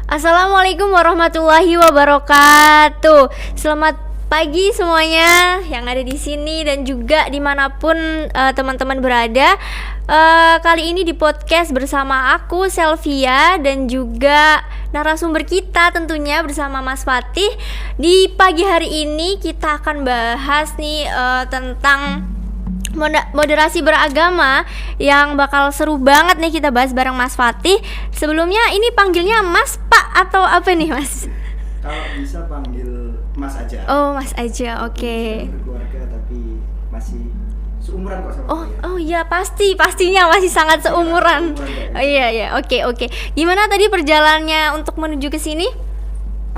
Assalamualaikum warahmatullahi wabarakatuh. Selamat pagi semuanya yang ada di sini dan juga dimanapun teman-teman berada. Kali ini di podcast bersama aku Selvia dan juga narasumber kita tentunya bersama Mas Fatih. Di pagi hari ini kita akan bahas nih tentang moderasi beragama yang bakal seru banget nih kita bahas bareng Mas Fatih. Sebelumnya ini panggilnya Mas, Pak atau apa nih Mas? Kalau bisa panggil Mas aja. Oh Mas aja, oke. Berkeluarga tapi masih seumuran kok sama saya. Oh iya pastinya masih sangat seumuran. Oh iya, oke. Gimana tadi perjalanannya untuk menuju ke sini?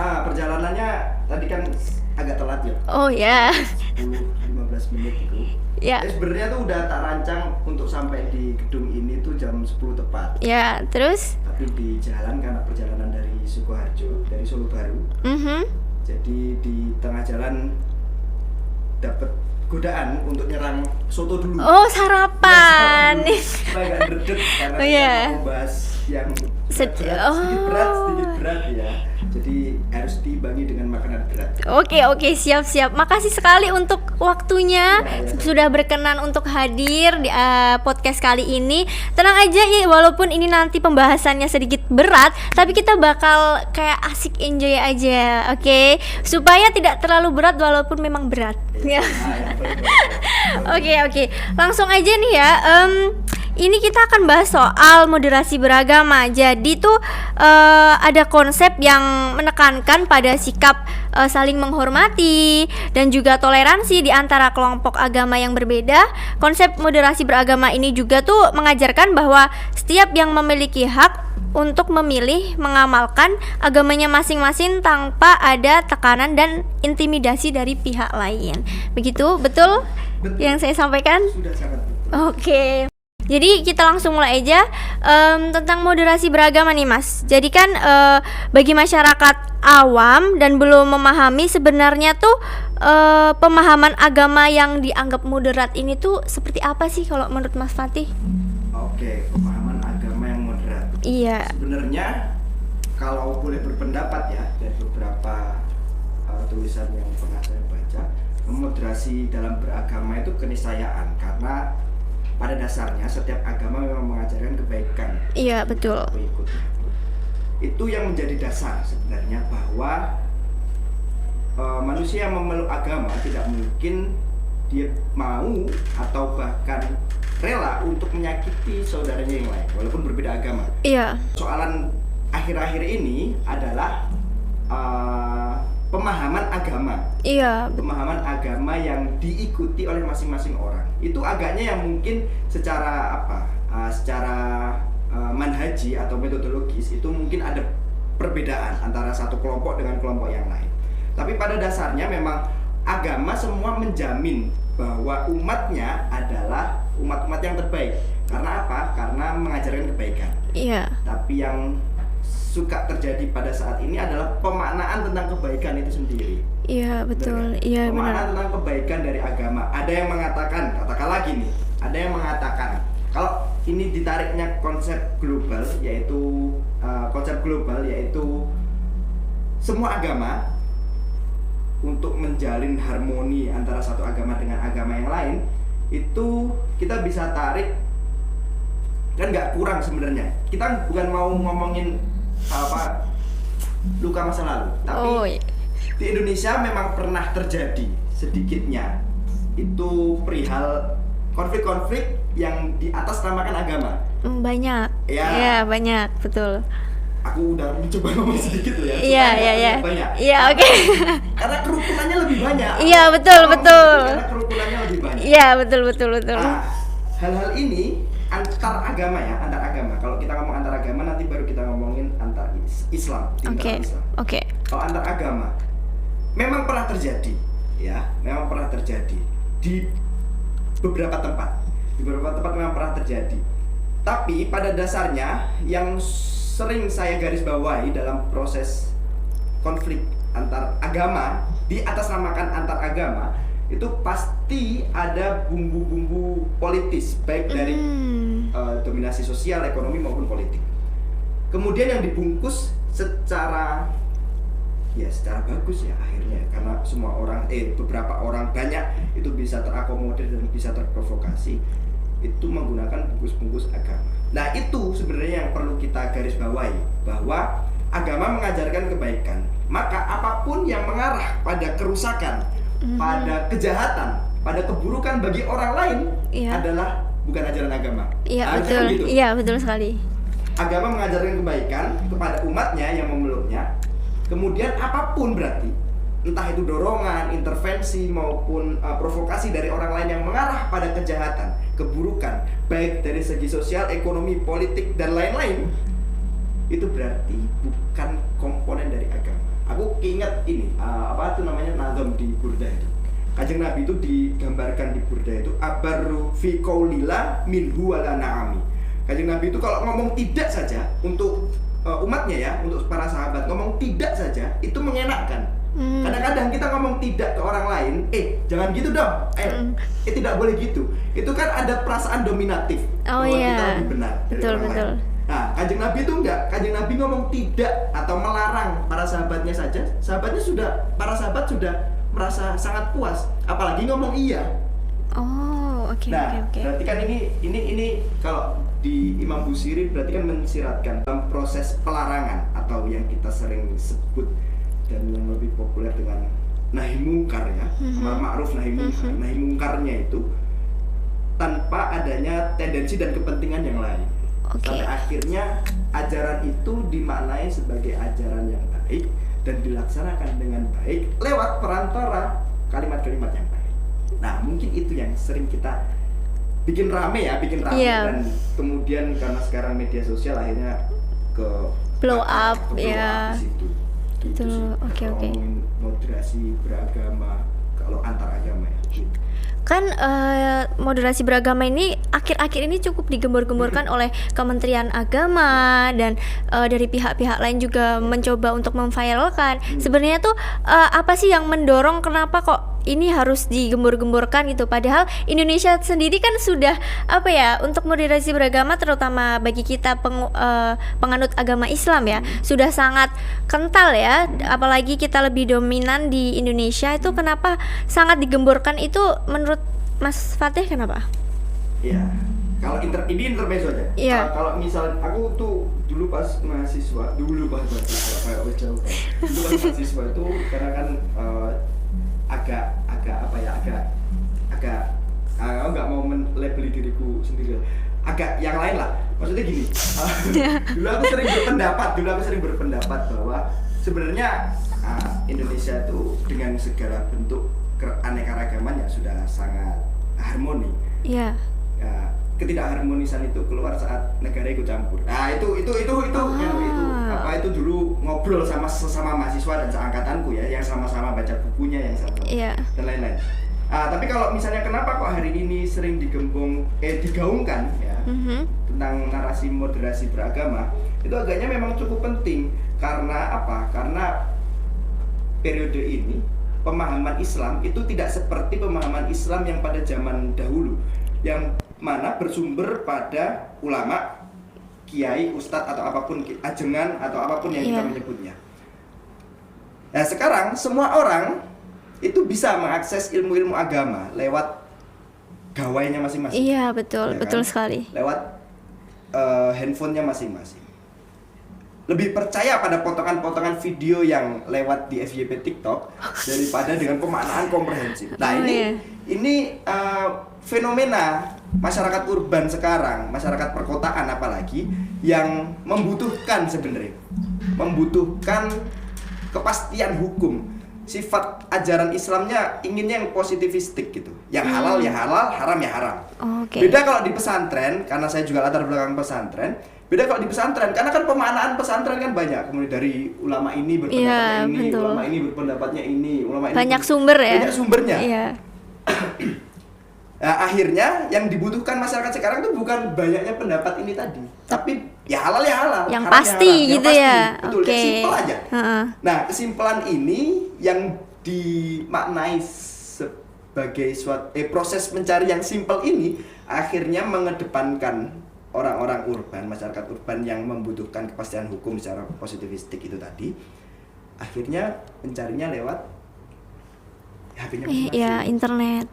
Perjalanannya tadi kan agak telat ya. Oh ya. 10-15 menit itu. Ya. Sebenarnya tuh udah tak rancang untuk sampai di gedung ini tuh jam 10 tepat. Ya, terus? Tapi di jalan karena perjalanan dari Sukoharjo, dari Solo Baru. Jadi di tengah jalan dapat godaan untuk nyerang soto dulu. Oh, sarapan. Supaya gak redet karena kita mau bahas yang sedikit berat ya. Jadi harus diimbangi dengan makanan berat. Oke, siap. Makasih sekali untuk waktunya sudah berkenan untuk hadir di podcast kali ini. Tenang aja ya, walaupun ini nanti pembahasannya sedikit berat, tapi kita bakal kayak asik enjoy aja, oke? Supaya tidak terlalu berat walaupun memang berat. Oke. Langsung aja nih ya. Ini kita akan bahas soal moderasi beragama. Jadi tuh ada konsep yang menekankan pada sikap saling menghormati dan juga toleransi di antara kelompok agama yang berbeda. Konsep moderasi beragama ini juga tuh mengajarkan bahwa setiap yang memiliki hak untuk memilih mengamalkan agamanya masing-masing tanpa ada tekanan dan intimidasi dari pihak lain. Begitu, betul yang saya sampaikan? Sudah sangat betul. Oke. Jadi kita langsung mulai aja tentang moderasi beragama nih Mas. Jadi kan bagi masyarakat awam dan belum memahami sebenarnya tuh pemahaman agama yang dianggap moderat ini tuh seperti apa sih kalau menurut Mas Fatih? Oke, pemahaman agama yang moderat. Iya. Sebenarnya kalau boleh berpendapat ya dari beberapa tulisan yang pernah saya baca, moderasi dalam beragama itu keniscayaan karena pada dasarnya setiap agama memang mengajarkan kebaikan. Iya, betul. Pengikutnya. Itu yang menjadi dasar sebenarnya bahwa manusia yang memeluk agama tidak mungkin dia mau atau bahkan rela untuk menyakiti saudaranya yang lain walaupun berbeda agama. Iya. Soalan akhir-akhir ini adalah pemahaman agama. Iya. Pemahaman agama yang diikuti oleh masing-masing orang. Itu agaknya yang mungkin secara manhaji atau metodologis itu mungkin ada perbedaan antara satu kelompok dengan kelompok yang lain. Tapi pada dasarnya memang agama semua menjamin bahwa umatnya adalah umat-umat yang terbaik. Karena apa? Karena mengajarkan kebaikan. Iya. Tapi yang suka terjadi pada saat ini adalah pemaknaan tentang kebaikan itu sendiri. Iya, betul. Iya, benar. Pemaknaan tentang kebaikan dari agama. Ada yang mengatakan, katakan lagi nih, ada yang mengatakan kalau ini ditariknya konsep global yaitu semua agama untuk menjalin harmoni antara satu agama dengan agama yang lain itu kita bisa tarik kan nggak kurang sebenarnya. Kita bukan mau ngomongin luka masa lalu, tapi di Indonesia memang pernah terjadi sedikitnya itu perihal konflik-konflik yang di atas namakan agama. Banyak. Ya, banyak, betul. Aku udah mencoba ngomong sedikit ya. Iya. Banyak. Iya, oke. Karena kerukunannya lebih banyak. Iya, betul. Karena kerukunannya lebih banyak. Iya, betul. Hal-hal ini antar agama. Kalau kita ngomong antar agama nanti baru kita ngomongin antar Islam. Oke. Kalau antar agama memang pernah terjadi, di beberapa tempat. Memang pernah terjadi. Tapi pada dasarnya yang sering saya garis bawahi dalam proses konflik antar agama di atas namakan antar agama itu pasti ada bumbu-bumbu politis baik dari dominasi sosial, ekonomi maupun politik. Kemudian yang dibungkus secara bagus ya akhirnya, karena semua orang beberapa orang banyak itu bisa terakomodir dan bisa terprovokasi itu menggunakan bungkus-bungkus agama. Nah itu sebenarnya yang perlu kita garis bawahi, bahwa agama mengajarkan kebaikan, maka apapun yang mengarah pada kerusakan, pada kejahatan, pada keburukan bagi orang lain adalah bukan ajaran agama. Iya betul, gitu. Iya betul sekali. Agama mengajarkan kebaikan kepada umatnya yang memeluknya. Kemudian apapun berarti, entah itu dorongan, intervensi maupun provokasi dari orang lain yang mengarah pada kejahatan, keburukan, baik dari segi sosial, ekonomi, politik dan lain-lain, itu berarti bukan komponen dari agama. Aku ingat ini, apa itu namanya, nazam di Burda itu. Kanjeng Nabi itu digambarkan di Burda itu abarru fi qaulillah minhu wala na'ami. Kanjeng Nabi itu kalau ngomong tidak saja untuk umatnya ya, untuk para sahabat, ngomong tidak saja itu mengenakkan. Kadang-kadang kita ngomong tidak ke orang lain, jangan gitu dong, tidak boleh gitu. Itu kan ada perasaan dominatif, bahwa kita lebih benar dari orang lain. Nah, Kanjeng Nabi itu enggak. Kanjeng Nabi ngomong tidak atau melarang para sahabatnya saja, para sahabat sudah merasa sangat puas, apalagi ngomong iya. Oke. Berarti kan ini kalau di Imam Busiri berarti kan mensiratkan dalam proses pelarangan atau yang kita sering sebut dan yang lebih populer dengan nahi mungkar ya, amar ma'ruf nahi mungkar. Nahi mungkarnya itu tanpa adanya tendensi dan kepentingan yang lain. Sampai akhirnya ajaran itu dimaknai sebagai ajaran yang baik dan dilaksanakan dengan baik lewat perantara kalimat-kalimat yang baik. Nah, mungkin itu yang sering kita bikin rame dan kemudian karena sekarang media sosial akhirnya ke blow up di situ. Betul. Oke. Moderasi beragama kalau antar agama ya. Kan moderasi beragama ini akhir-akhir ini cukup digembor-gemborkan oleh Kementerian Agama dan dari pihak-pihak lain juga mencoba untuk memviralkan. Sebenarnya tuh apa sih yang mendorong kenapa kok ini harus digembor-gemborkan gitu, padahal Indonesia sendiri kan sudah untuk moderasi beragama terutama bagi kita penganut agama Islam ya sudah sangat kental ya, apalagi kita lebih dominan di Indonesia. Itu kenapa sangat digemborkan itu menurut Mas Fatih, kenapa? Ya, kalau ini intermezzo aja. Kalau misal aku tuh dulu pas mahasiswa kayak jauh. Dulu pas mahasiswa itu karena kan agak aku nggak mau melabeli diriku sendiri, agak yang lain lah. Maksudnya gini, dulu aku sering berpendapat bahwa sebenarnya Indonesia itu dengan segala bentuk keanekaragaman yang sudah sangat harmoni. Ketidakharmonisan itu keluar saat negara ikut campur. Nah itu itu dulu ngobrol sama sesama mahasiswa dan seangkatanku ya, yang sama-sama baca bukunya yang sama dan lain-lain. Tapi kalau misalnya kenapa kok hari ini sering digaungkan ya tentang narasi moderasi beragama, itu agaknya memang cukup penting. Karena apa? Karena periode ini pemahaman Islam itu tidak seperti pemahaman Islam yang pada zaman dahulu, yang mana bersumber pada ulama, kiai, ustadz atau apapun, ajengan atau apapun yang kita menyebutnya. Nah sekarang semua orang itu bisa mengakses ilmu-ilmu agama lewat gawainya masing-masing. Iya betul, betul sekali. Lewat handphonenya masing-masing. Lebih percaya pada potongan-potongan video yang lewat di FYP TikTok daripada dengan pemaknaan komprehensif. Nah ini fenomena masyarakat urban sekarang, masyarakat perkotaan apalagi, yang membutuhkan kepastian hukum. Sifat ajaran Islamnya inginnya yang positivistik gitu, yang halal ya halal, haram ya haram. Beda kalau di pesantren, karena saya juga latar belakang pesantren. Beda kalau di pesantren, karena kan pemaknaan pesantren kan banyak, kemudian dari ulama ini berpendapatnya ini, ulama ini berpendapatnya ini, ulama ini banyak sumber ya. Banyak sumbernya. Nah, akhirnya yang dibutuhkan masyarakat sekarang itu bukan banyaknya pendapat ini tadi, tapi ya halal ya halal, yang haram pasti ya haram, gitu yang ya. Betul, yang simpel aja. Nah, kesimpulan ini yang dimaknai sebagai proses mencari yang simpel ini akhirnya mengedepankan orang-orang urban, masyarakat urban yang membutuhkan kepastian hukum secara positivistik itu tadi, akhirnya mencarinya lewat HP-nya masing-masing. Iya, internet.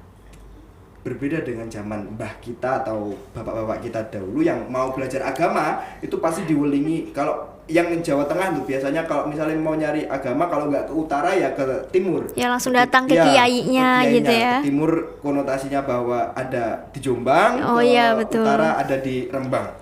Berbeda dengan zaman mbah kita atau bapak-bapak kita dahulu yang mau belajar agama itu pasti diwelingi. Kalau yang Jawa Tengah tuh biasanya kalau misalnya mau nyari agama, kalau nggak ke utara ya ke timur. Ya langsung datang ke kiainya gitu ya. Ke timur konotasinya bahwa ada di Jombang, Oh ke iya, betul. utara ada di Rembang.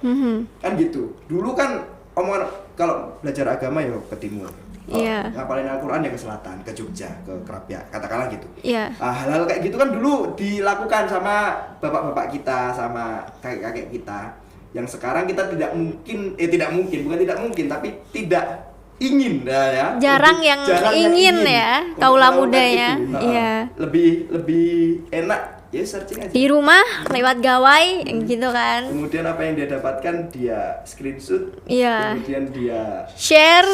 Kan gitu. Dulu kan omongan kalau belajar agama ya ke timur. Iya. Ngapalin Al-Quran ya ke selatan, ke Jogja, ke Krapia, katakanlah gitu. Iya. Hal-hal kayak gitu kan dulu dilakukan sama bapak-bapak kita, sama kakek-kakek kita. Yang sekarang kita tidak mungkin, bukan tidak mungkin, tapi tidak ingin ya. Jarang yang ingin ya, kaula mudanya. Iya. Lebih enak ya searching aja. Di rumah lewat gawai gitu kan. Kemudian apa yang dia dapatkan dia screenshot, Iya. kemudian dia Share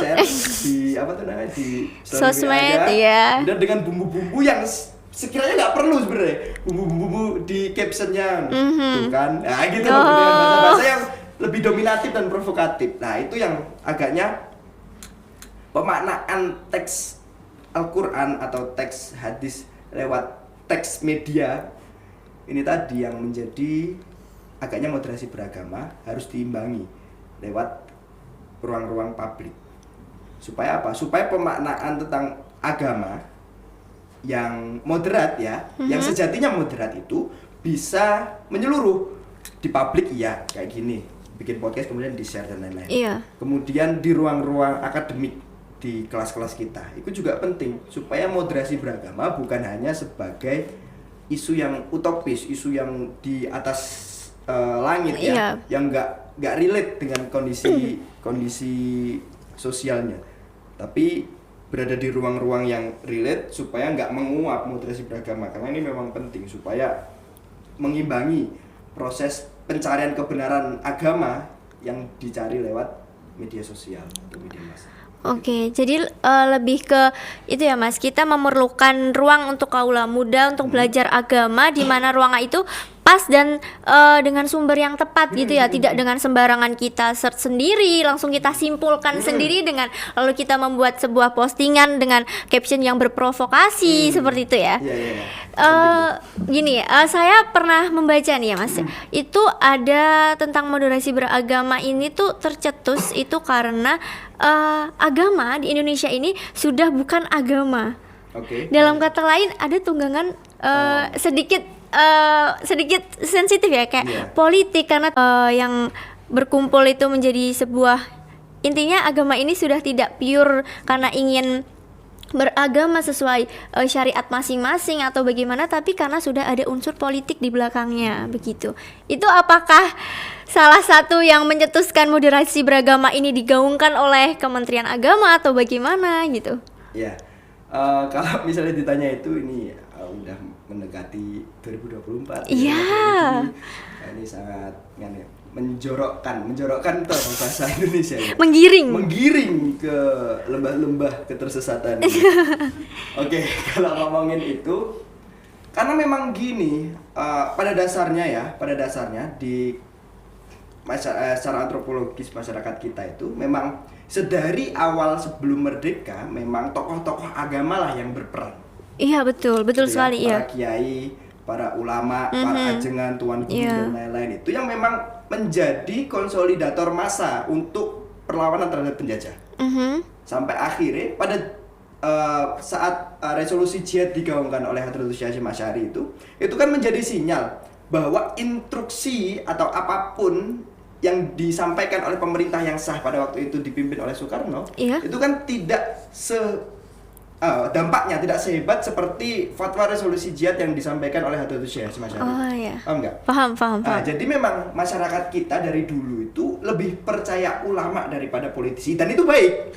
di apa tuh namanya di sosmed, ada. ya. Kemudian dengan bumbu-bumbu yang sekiranya nggak perlu sebenarnya, bumbu-bumbu di captionnya, tuh kan, nah gitu loh, dengan bahasa-bahasa yang lebih dominatif dan provokatif. Nah itu yang agaknya pemaknaan teks Al-Quran atau teks hadis lewat teks media ini tadi yang menjadi agaknya moderasi beragama harus diimbangi lewat ruang-ruang publik. Supaya apa? Supaya pemaknaan tentang agama yang moderat ya, yang sejatinya moderat itu bisa menyeluruh di publik ya, kayak gini. Bikin podcast kemudian di-share dan lain-lain. Iya. Kemudian di ruang-ruang akademik di kelas-kelas kita itu juga penting supaya moderasi beragama bukan hanya sebagai isu yang utopis, isu yang di atas langit ya, yang nggak relate dengan kondisi sosialnya, tapi berada di ruang-ruang yang relate supaya nggak menguap moderasi beragama, karena ini memang penting supaya mengimbangi proses pencarian kebenaran agama yang dicari lewat media sosial atau media massa. Oke, jadi lebih ke itu ya Mas, kita memerlukan ruang untuk kaula muda untuk belajar agama di mana ruang itu pas dan dengan sumber yang tepat gitu ya, tidak dengan sembarangan kita search sendiri, langsung kita simpulkan sendiri dengan lalu kita membuat sebuah postingan dengan caption yang berprovokasi seperti itu ya. Gini, saya pernah membaca nih ya Mas, itu ada tentang moderasi beragama ini tuh tercetus itu karena agama di Indonesia ini sudah bukan agama. Dalam kata lain ada tunggangan sedikit sensitif ya, kayak politik, karena yang berkumpul itu menjadi sebuah, intinya agama ini sudah tidak pure karena ingin beragama sesuai syariat masing-masing atau bagaimana, tapi karena sudah ada unsur politik di belakangnya begitu. Itu apakah salah satu yang mencetuskan moderasi beragama ini digaungkan oleh Kementerian Agama atau bagaimana gitu? Ya, kalau misalnya ditanya itu ini udah mendekati 2024. Iya. Ini sangat menjorokkan itu bahasa Indonesia ya. Menggiring ke lembah-lembah ketersesatan. Oke, kalau ngomongin itu karena memang gini, pada dasarnya di secara antropologis masyarakat kita itu memang sedari awal sebelum merdeka memang tokoh-tokoh agama lah yang berperan. Iya, betul sekali ya. Para kiai, para ulama, para ajengan, tuan guru dan lain-lain itu yang memang menjadi konsolidator massa untuk perlawanan terhadap penjajah. Sampai akhirnya pada saat resolusi jihad digaungkan oleh Hadratus Syekh Hasyim Asy'ari itu kan menjadi sinyal bahwa instruksi atau apapun yang disampaikan oleh pemerintah yang sah pada waktu itu dipimpin oleh Soekarno, itu kan tidak dampaknya tidak sehebat seperti fatwa resolusi jihad yang disampaikan oleh Hadratus Syekh Hasyim Asy'ari. Oh iya. Paham nggak? Paham. Jadi memang masyarakat kita dari dulu itu lebih percaya ulama daripada politisi, dan itu baik.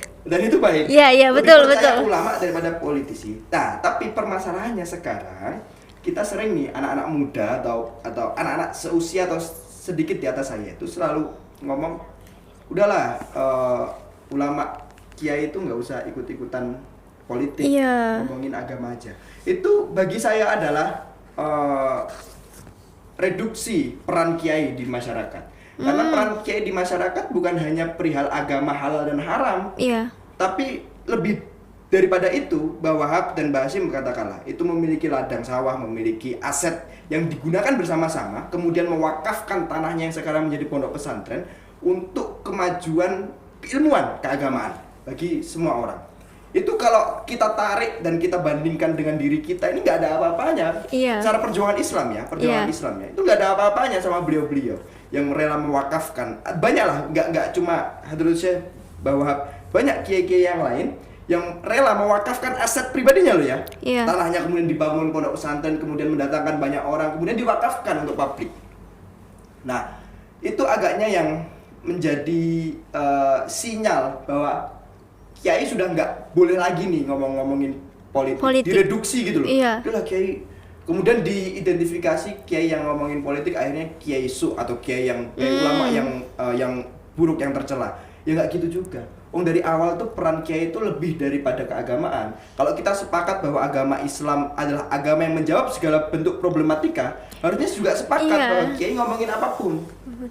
Iya, betul. Percaya ulama daripada politisi. Nah, tapi permasalahannya sekarang kita sering nih anak-anak muda atau anak-anak seusia atau sedikit di atas saya itu selalu ngomong, udahlah ulama kiai itu nggak usah ikut-ikutan politik, ngomongin agama aja. Itu bagi saya adalah reduksi peran kiai di masyarakat. Karena peran kiai di masyarakat bukan hanya perihal agama halal dan haram, Iya. tapi lebih daripada itu. Mbah Wahab dan Mbah Hasyim katakanlah itu memiliki ladang sawah, memiliki aset yang digunakan bersama-sama, kemudian mewakafkan tanahnya yang sekarang menjadi pondok pesantren untuk kemajuan keilmuan keagamaan bagi semua orang. Itu kalau kita tarik dan kita bandingkan dengan diri kita, ini nggak ada apa-apanya. Iya. Cara perjuangan Islam ya, perjuangan Iya. Islamnya itu nggak ada apa-apanya sama beliau-beliau yang rela mewakafkan. Banyak lah, nggak cuma Hadrut Syekh Mbah Wahab, banyak kiai-kiai yang lain yang rela mewakafkan aset pribadinya loh ya. Iya. Tanahnya kemudian dibangun pondok pesantren, kemudian mendatangkan banyak orang, kemudian diwakafkan untuk publik. Nah, itu agaknya yang menjadi sinyal bahwa kiai sudah nggak boleh lagi nih ngomongin politik. Direduksi gitu loh. Iya. Itulah kiai. Kemudian diidentifikasi kiai yang ngomongin politik akhirnya kiai su atau kiai yang ulama yang buruk, yang tercela. Ya nggak gitu juga. Dari awal tuh peran kiai itu lebih daripada keagamaan. Kalau kita sepakat bahwa agama Islam adalah agama yang menjawab segala bentuk problematika, harusnya juga sepakat bahwa kiai ngomongin apapun.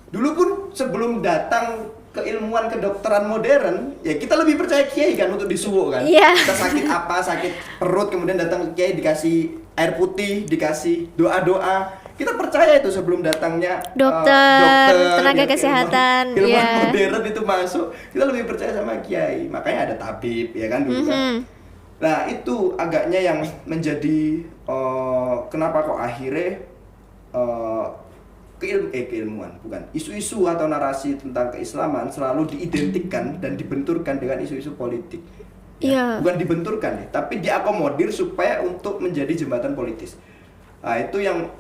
Dulu pun sebelum datang keilmuan kedokteran modern, ya kita lebih percaya kiai kan untuk disuwuk kan. Iya. Kita sakit apa, sakit perut, kemudian datang ke kiai dikasih air putih, dikasih doa-doa. Kita percaya itu sebelum datangnya dokter, tenaga ya, kesehatan, ilmuwan ya. modern itu masuk, kita lebih percaya sama kiai. Makanya ada tabib ya kan dulu kan. Nah, itu agaknya yang menjadi kenapa kok akhirnya keilmuan, bukan, isu-isu atau narasi tentang keislaman selalu diidentikan dan dibenturkan dengan isu-isu politik. Iya. Bukan dibenturkan ya, tapi diakomodir supaya untuk menjadi jembatan politis. Nah, itu yang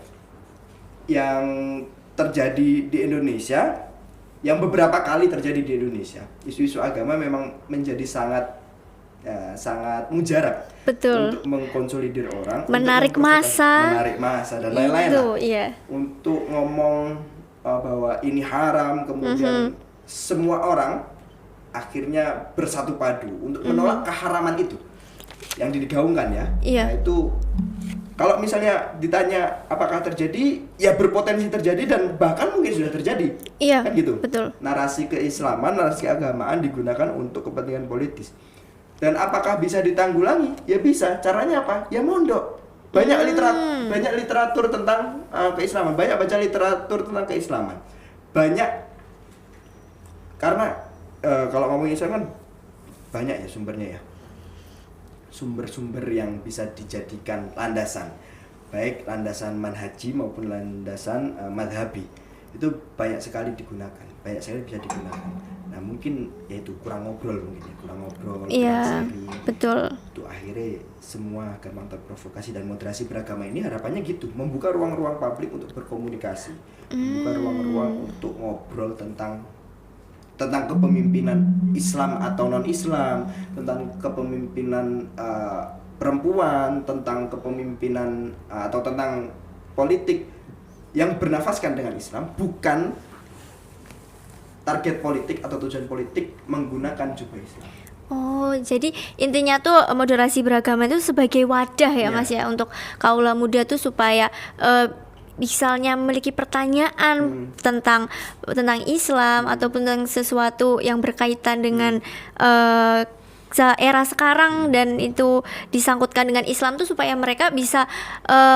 terjadi di Indonesia, yang beberapa kali terjadi di Indonesia. Isu-isu agama memang menjadi sangat mujarab. Betul. Untuk mengkonsolidir orang, Menarik massa dan lain-lain itu, lah. iya. Untuk ngomong bahwa ini haram, kemudian semua orang akhirnya bersatu padu untuk menolak keharaman itu yang digaungkan ya. Iya. Nah, itu kalau misalnya ditanya apakah terjadi, ya berpotensi terjadi dan bahkan mungkin sudah terjadi. Iya. Kan gitu. Betul. Narasi keislaman, narasi keagamaan digunakan untuk kepentingan politis. Dan apakah bisa ditanggulangi? Ya bisa. Caranya apa? Ya mondok. Banyak literatur tentang keislaman. Banyak baca literatur tentang keislaman. Banyak, karena kalau ngomongin Islam kan banyak ya sumbernya ya. Sumber-sumber yang bisa dijadikan landasan, baik landasan manhaji maupun landasan madhabi, itu banyak sekali digunakan, banyak sekali bisa digunakan. Nah mungkin yaitu kurang ngobrol, kurang Iya, sharing. betul. Itu akhirnya semua gampang terprovokasi, dan moderasi beragama ini harapannya gitu, membuka ruang-ruang publik untuk berkomunikasi, membuka ruang-ruang untuk ngobrol tentang kepemimpinan Islam atau non-Islam, tentang kepemimpinan perempuan, tentang kepemimpinan atau tentang politik yang bernafaskan dengan Islam, bukan target politik atau tujuan politik menggunakan jubah Islam. Oh, jadi intinya tuh moderasi beragama itu sebagai wadah ya, Mas ya, untuk kaula muda tuh supaya misalnya memiliki pertanyaan tentang Islam ataupun tentang sesuatu yang berkaitan dengan era sekarang dan itu disangkutkan dengan Islam tuh supaya mereka bisa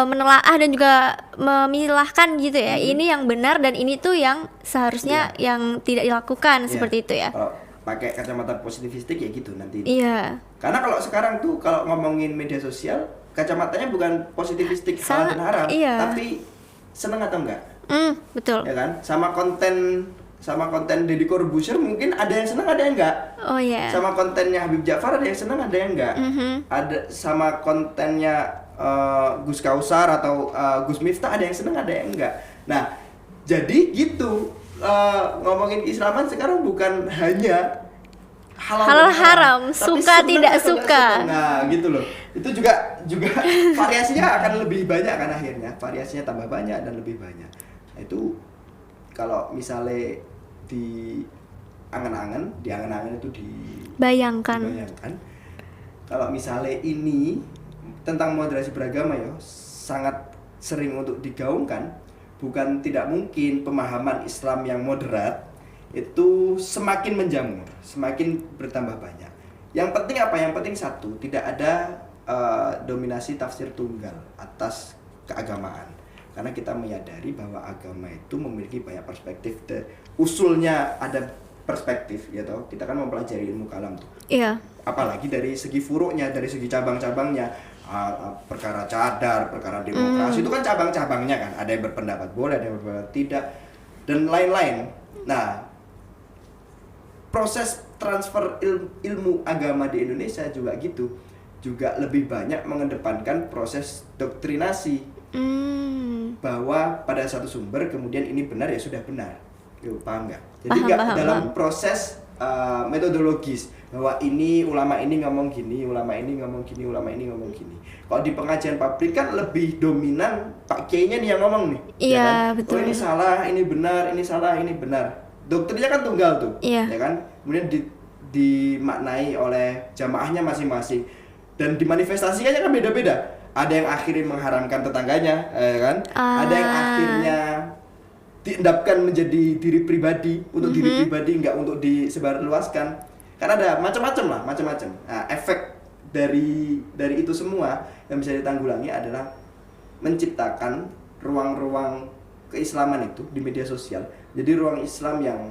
menelaah dan juga memilahkan gitu ya. Ini yang benar dan ini tuh yang seharusnya yang tidak dilakukan, seperti itu ya. Kalau pakai kacamata positivistik ya gitu nanti. Iya. Karena kalau sekarang tuh kalau ngomongin media sosial, kacamatanya bukan positivistik halal dan haram, tapi seneng atau enggak? Betul. Ya kan? Sama konten Deddy Corbuzier mungkin ada yang seneng, ada yang enggak. Oh iya. Sama kontennya Habib Ja'far ada yang seneng, ada yang enggak. Ada sama kontennya Gus Kausar atau Gus Miftah ada yang seneng, ada yang enggak. Nah, jadi gitu. Ngomongin Islaman sekarang bukan hanya halal haram, suka seneng tidak atau suka. Nah, gitu loh. Itu juga variasinya akan lebih banyak kan akhirnya. Variasinya tambah banyak dan lebih banyak. Nah, itu kalau misalnya di angan-angan itu Bayangkan. Kalau misalnya ini tentang moderasi beragama ya sangat sering untuk digaungkan, bukan tidak mungkin pemahaman Islam yang moderat itu semakin menjamur, semakin bertambah banyak. Yang penting apa? Yang penting satu, tidak ada dominasi tafsir tunggal atas keagamaan. Karena kita menyadari bahwa agama itu memiliki banyak perspektif. Usulnya ada perspektif, ya toh. Kita kan mempelajari ilmu kalam tuh. Iya. Apalagi dari segi furuknya, dari segi cabang-cabangnya, perkara cadar, perkara demokrasi itu kan cabang-cabangnya kan. Ada yang berpendapat boleh, ada yang berpendapat tidak, dan lain-lain. Nah, proses transfer ilmu agama di Indonesia juga gitu, juga lebih banyak mengedepankan proses doktrinasi, bahwa pada satu sumber kemudian ini benar ya sudah benar, paham nggak? Jadi nggak dalam proses metodologis bahwa ini ulama ini ngomong gini, ulama ini ngomong gini, ulama ini ngomong gini. Kalau di pengajian publik kan lebih dominan Pak Kiainya nih yang ngomong nih. Iya, ya kan? betul. Oh ini salah, ini benar, ini salah, ini benar. Doktrinnya kan tunggal tuh, Iya. ya kan? Kemudian dimaknai oleh jamaahnya masing-masing dan dimanifestasikannya kan beda-beda. Ada yang akhirnya mengharamkan tetangganya, ya kan? Ada yang akhirnya diendapkan menjadi diri pribadi untuk diri pribadi, nggak untuk disebarluaskan. Karena ada macam-macam lah, macam-macam. Nah, efek dari itu semua yang bisa ditanggulangi adalah menciptakan ruang-ruang keislaman itu di media sosial. Jadi ruang Islam yang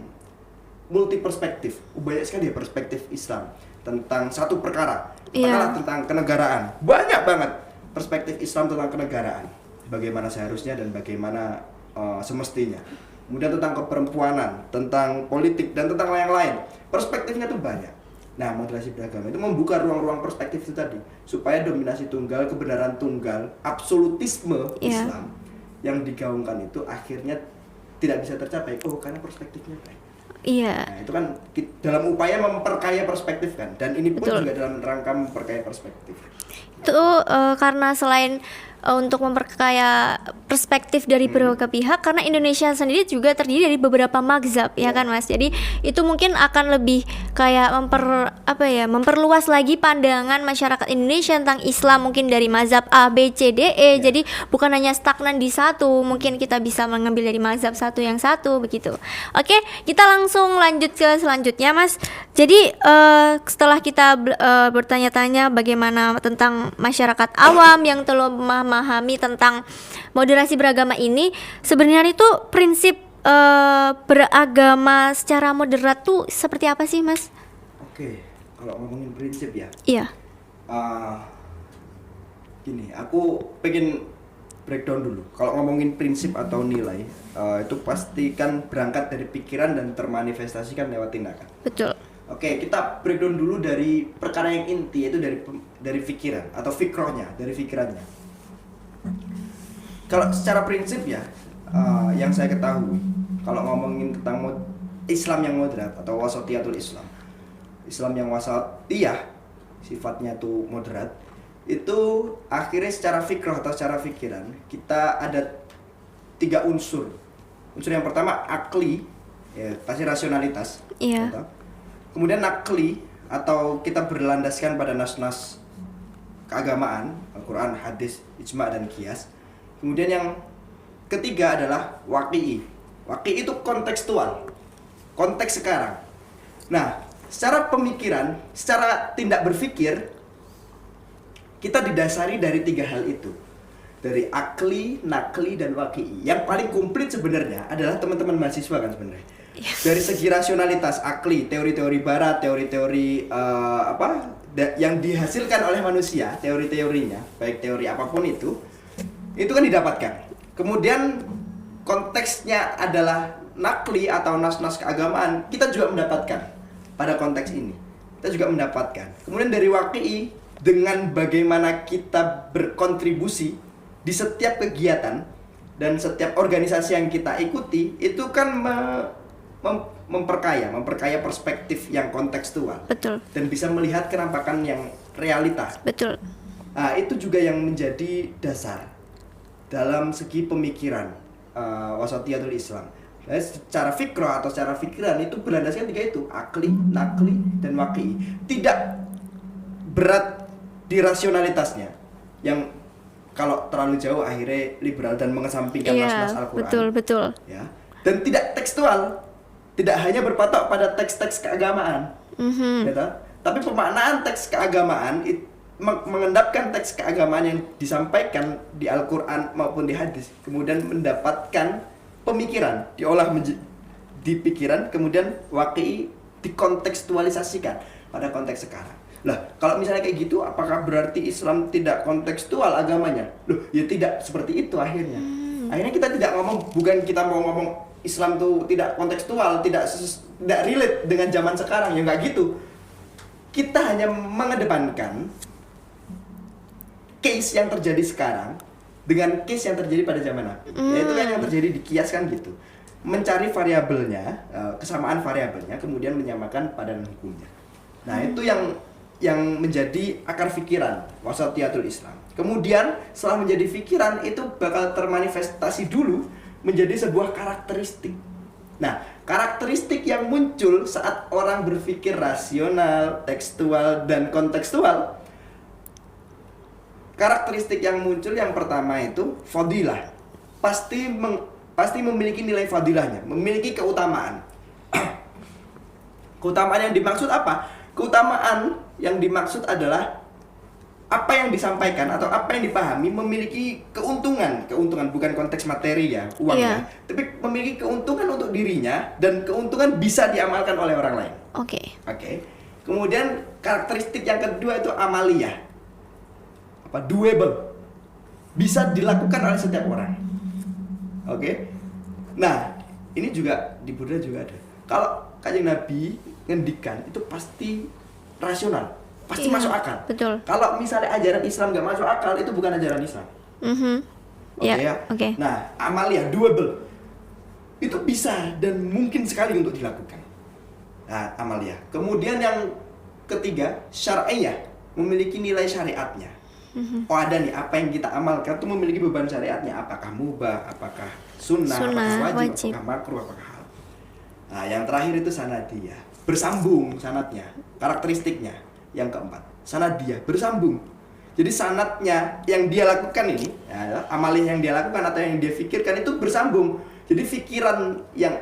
multi perspektif. Banyak sekali ya perspektif Islam tentang satu perkara. Katakanlah tentang kenegaraan. Banyak banget perspektif Islam tentang kenegaraan. Bagaimana seharusnya dan bagaimana semestinya. Kemudian tentang keperempuanan, tentang politik dan tentang yang lain. Perspektifnya tuh banyak. Nah, moderasi beragama itu membuka ruang-ruang perspektif itu tadi supaya dominasi tunggal, kebenaran tunggal, absolutisme Islam yang digaungkan itu akhirnya tidak bisa tercapai. Oh, karena perspektifnya baik. Iya. Nah, itu kan dalam upaya memperkaya perspektif kan, dan ini pun juga dalam rangka memperkaya perspektif. Itu karena selain untuk memperkaya perspektif dari berbagai pihak, karena Indonesia sendiri juga terdiri dari beberapa mazhab, ya kan Mas. Jadi itu mungkin akan lebih kayak memperluas lagi pandangan masyarakat Indonesia tentang Islam, mungkin dari mazhab A, B, C, D, E. Jadi bukan hanya stagnan di satu, mungkin kita bisa mengambil dari mazhab satu yang satu begitu. Oke, kita langsung lanjut ke selanjutnya Mas. Jadi setelah kita bertanya-tanya bagaimana tentang masyarakat awam yang telah memahami tentang moderasi beragama ini, sebenarnya itu prinsip beragama secara moderat tuh seperti apa sih Mas? Oke, kalau ngomongin prinsip ya. Iya. Gini, aku pengen breakdown dulu. Kalau ngomongin prinsip atau nilai, itu pasti kan berangkat dari pikiran dan termanifestasikan lewat tindakan. Betul. Oke, kita breakdown dulu dari perkara yang inti, yaitu dari pikiran atau fikrohnya, dari pikirannya. Kalau secara prinsip ya, yang saya ketahui, kalau ngomongin tentang Islam yang moderat atau wasatiyatul Islam, Islam yang wasatiyah, sifatnya tuh moderat, itu akhirnya secara fikroh atau secara pikiran kita ada 3 unsur. Unsur yang pertama akli, ya pasti rasionalitas. Iya. Gitu. Kemudian nakli atau kita berlandaskan pada nas-nas keagamaan, Al-Quran, hadis, ijma dan qiyas. Kemudian yang ketiga adalah waqi'i. Waqi'i itu kontekstual, konteks sekarang. Nah, secara pemikiran, secara tindak berpikir, kita didasari dari 3 hal itu. Dari akli, nakli, dan waqi'i. Yang paling komplit sebenarnya adalah teman-teman mahasiswa kan sebenarnya. Dari segi rasionalitas, akli, teori-teori barat, teori-teori yang dihasilkan oleh manusia, teori-teorinya, baik teori apapun itu kan didapatkan. Kemudian konteksnya adalah nakli atau nas-nas keagamaan, kita juga mendapatkan pada konteks ini. Kita juga mendapatkan. Kemudian dari waqi'i, dengan bagaimana kita berkontribusi di setiap kegiatan dan setiap organisasi yang kita ikuti, itu kan memperkaya perspektif yang kontekstual. Betul. Dan bisa melihat kenampakan yang realita. Betul. Nah, itu juga yang menjadi dasar dalam segi pemikiran wasatiyatul Islam. Nah, secara fikroh atau secara pikiran itu berlandaskan 3 itu, akli, nakli, dan waqi'i. Tidak berat di rasionalitasnya, yang kalau terlalu jauh akhirnya liberal dan mengesampingkan nas-nas Iya, Al-Quran. betul. Ya, dan tidak tekstual, tidak hanya berpatok pada teks-teks keagamaan, gitu. Tapi pemaknaan teks keagamaan mengendapkan teks keagamaan yang disampaikan di Al-Quran maupun di hadis, kemudian mendapatkan pemikiran, diolah di pikiran, kemudian waqi dikontekstualisasikan pada konteks sekarang. Lah, kalau misalnya kayak gitu, apakah berarti Islam tidak kontekstual agamanya? Loh, ya tidak seperti itu akhirnya. Akhirnya kita tidak ngomong, bukan kita mau ngomong Islam tuh tidak kontekstual, tidak relate dengan zaman sekarang, ya nggak gitu. Kita hanya mengedepankan case yang terjadi sekarang dengan case yang terjadi pada zaman Nabi. Yaitu kan yang terjadi di kias kan gitu. Mencari variabelnya, kesamaan variabelnya, kemudian menyamakan padanan hukumnya. Nah, itu yang menjadi akar pikiran wasatiyatul Islam. Kemudian setelah menjadi pikiran itu bakal termanifestasi dulu menjadi sebuah karakteristik. Nah, karakteristik yang muncul saat orang berpikir rasional, tekstual, dan kontekstual. Karakteristik yang muncul yang pertama itu fadilah. Pasti memiliki nilai fadilahnya, memiliki keutamaan. Keutamaan yang dimaksud apa? Keutamaan yang dimaksud adalah apa yang disampaikan atau apa yang dipahami memiliki keuntungan bukan konteks materi ya, uangnya, tapi memiliki keuntungan untuk dirinya dan keuntungan bisa diamalkan oleh orang lain. Oke. Kemudian karakteristik yang kedua itu amaliyah. Doable. Bisa dilakukan oleh setiap orang. Nah, ini juga di Buddha juga ada. Kalau Kanjeng Nabi ngendikan itu pasti rasional, pasti masuk akal. Betul. Kalau misalnya ajaran Islam nggak masuk akal, itu bukan ajaran Islam. Oke. Nah, amaliyah, doable, itu bisa dan mungkin sekali untuk dilakukan. Nah, amaliyah. Kemudian yang ketiga, syar'iyah, memiliki nilai syariatnya. Oh, ada nih apa yang kita amalkan itu memiliki beban syariatnya. Apakah mubah, apakah sunnah, apakah wajib, apakah makruh, apakah halal. Nah, yang terakhir itu sanadiyah, bersambung sanadnya, karakteristiknya. Yang keempat, sanadiyah, bersambung. Jadi sanadnya yang dia lakukan ini, ya, amaliyah yang dia lakukan atau yang dia pikirkan itu bersambung. Jadi pikiran yang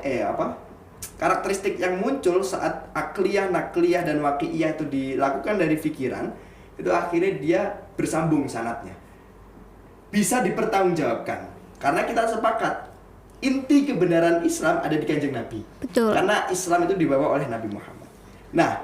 karakteristik yang muncul saat akliyah, nakliyah, dan waqi'iyah itu dilakukan dari pikiran, itu akhirnya dia bersambung sanadnya. Bisa dipertanggungjawabkan. Karena kita sepakat inti kebenaran Islam ada di Kanjeng Nabi. Betul. Karena Islam itu dibawa oleh Nabi Muhammad. Nah,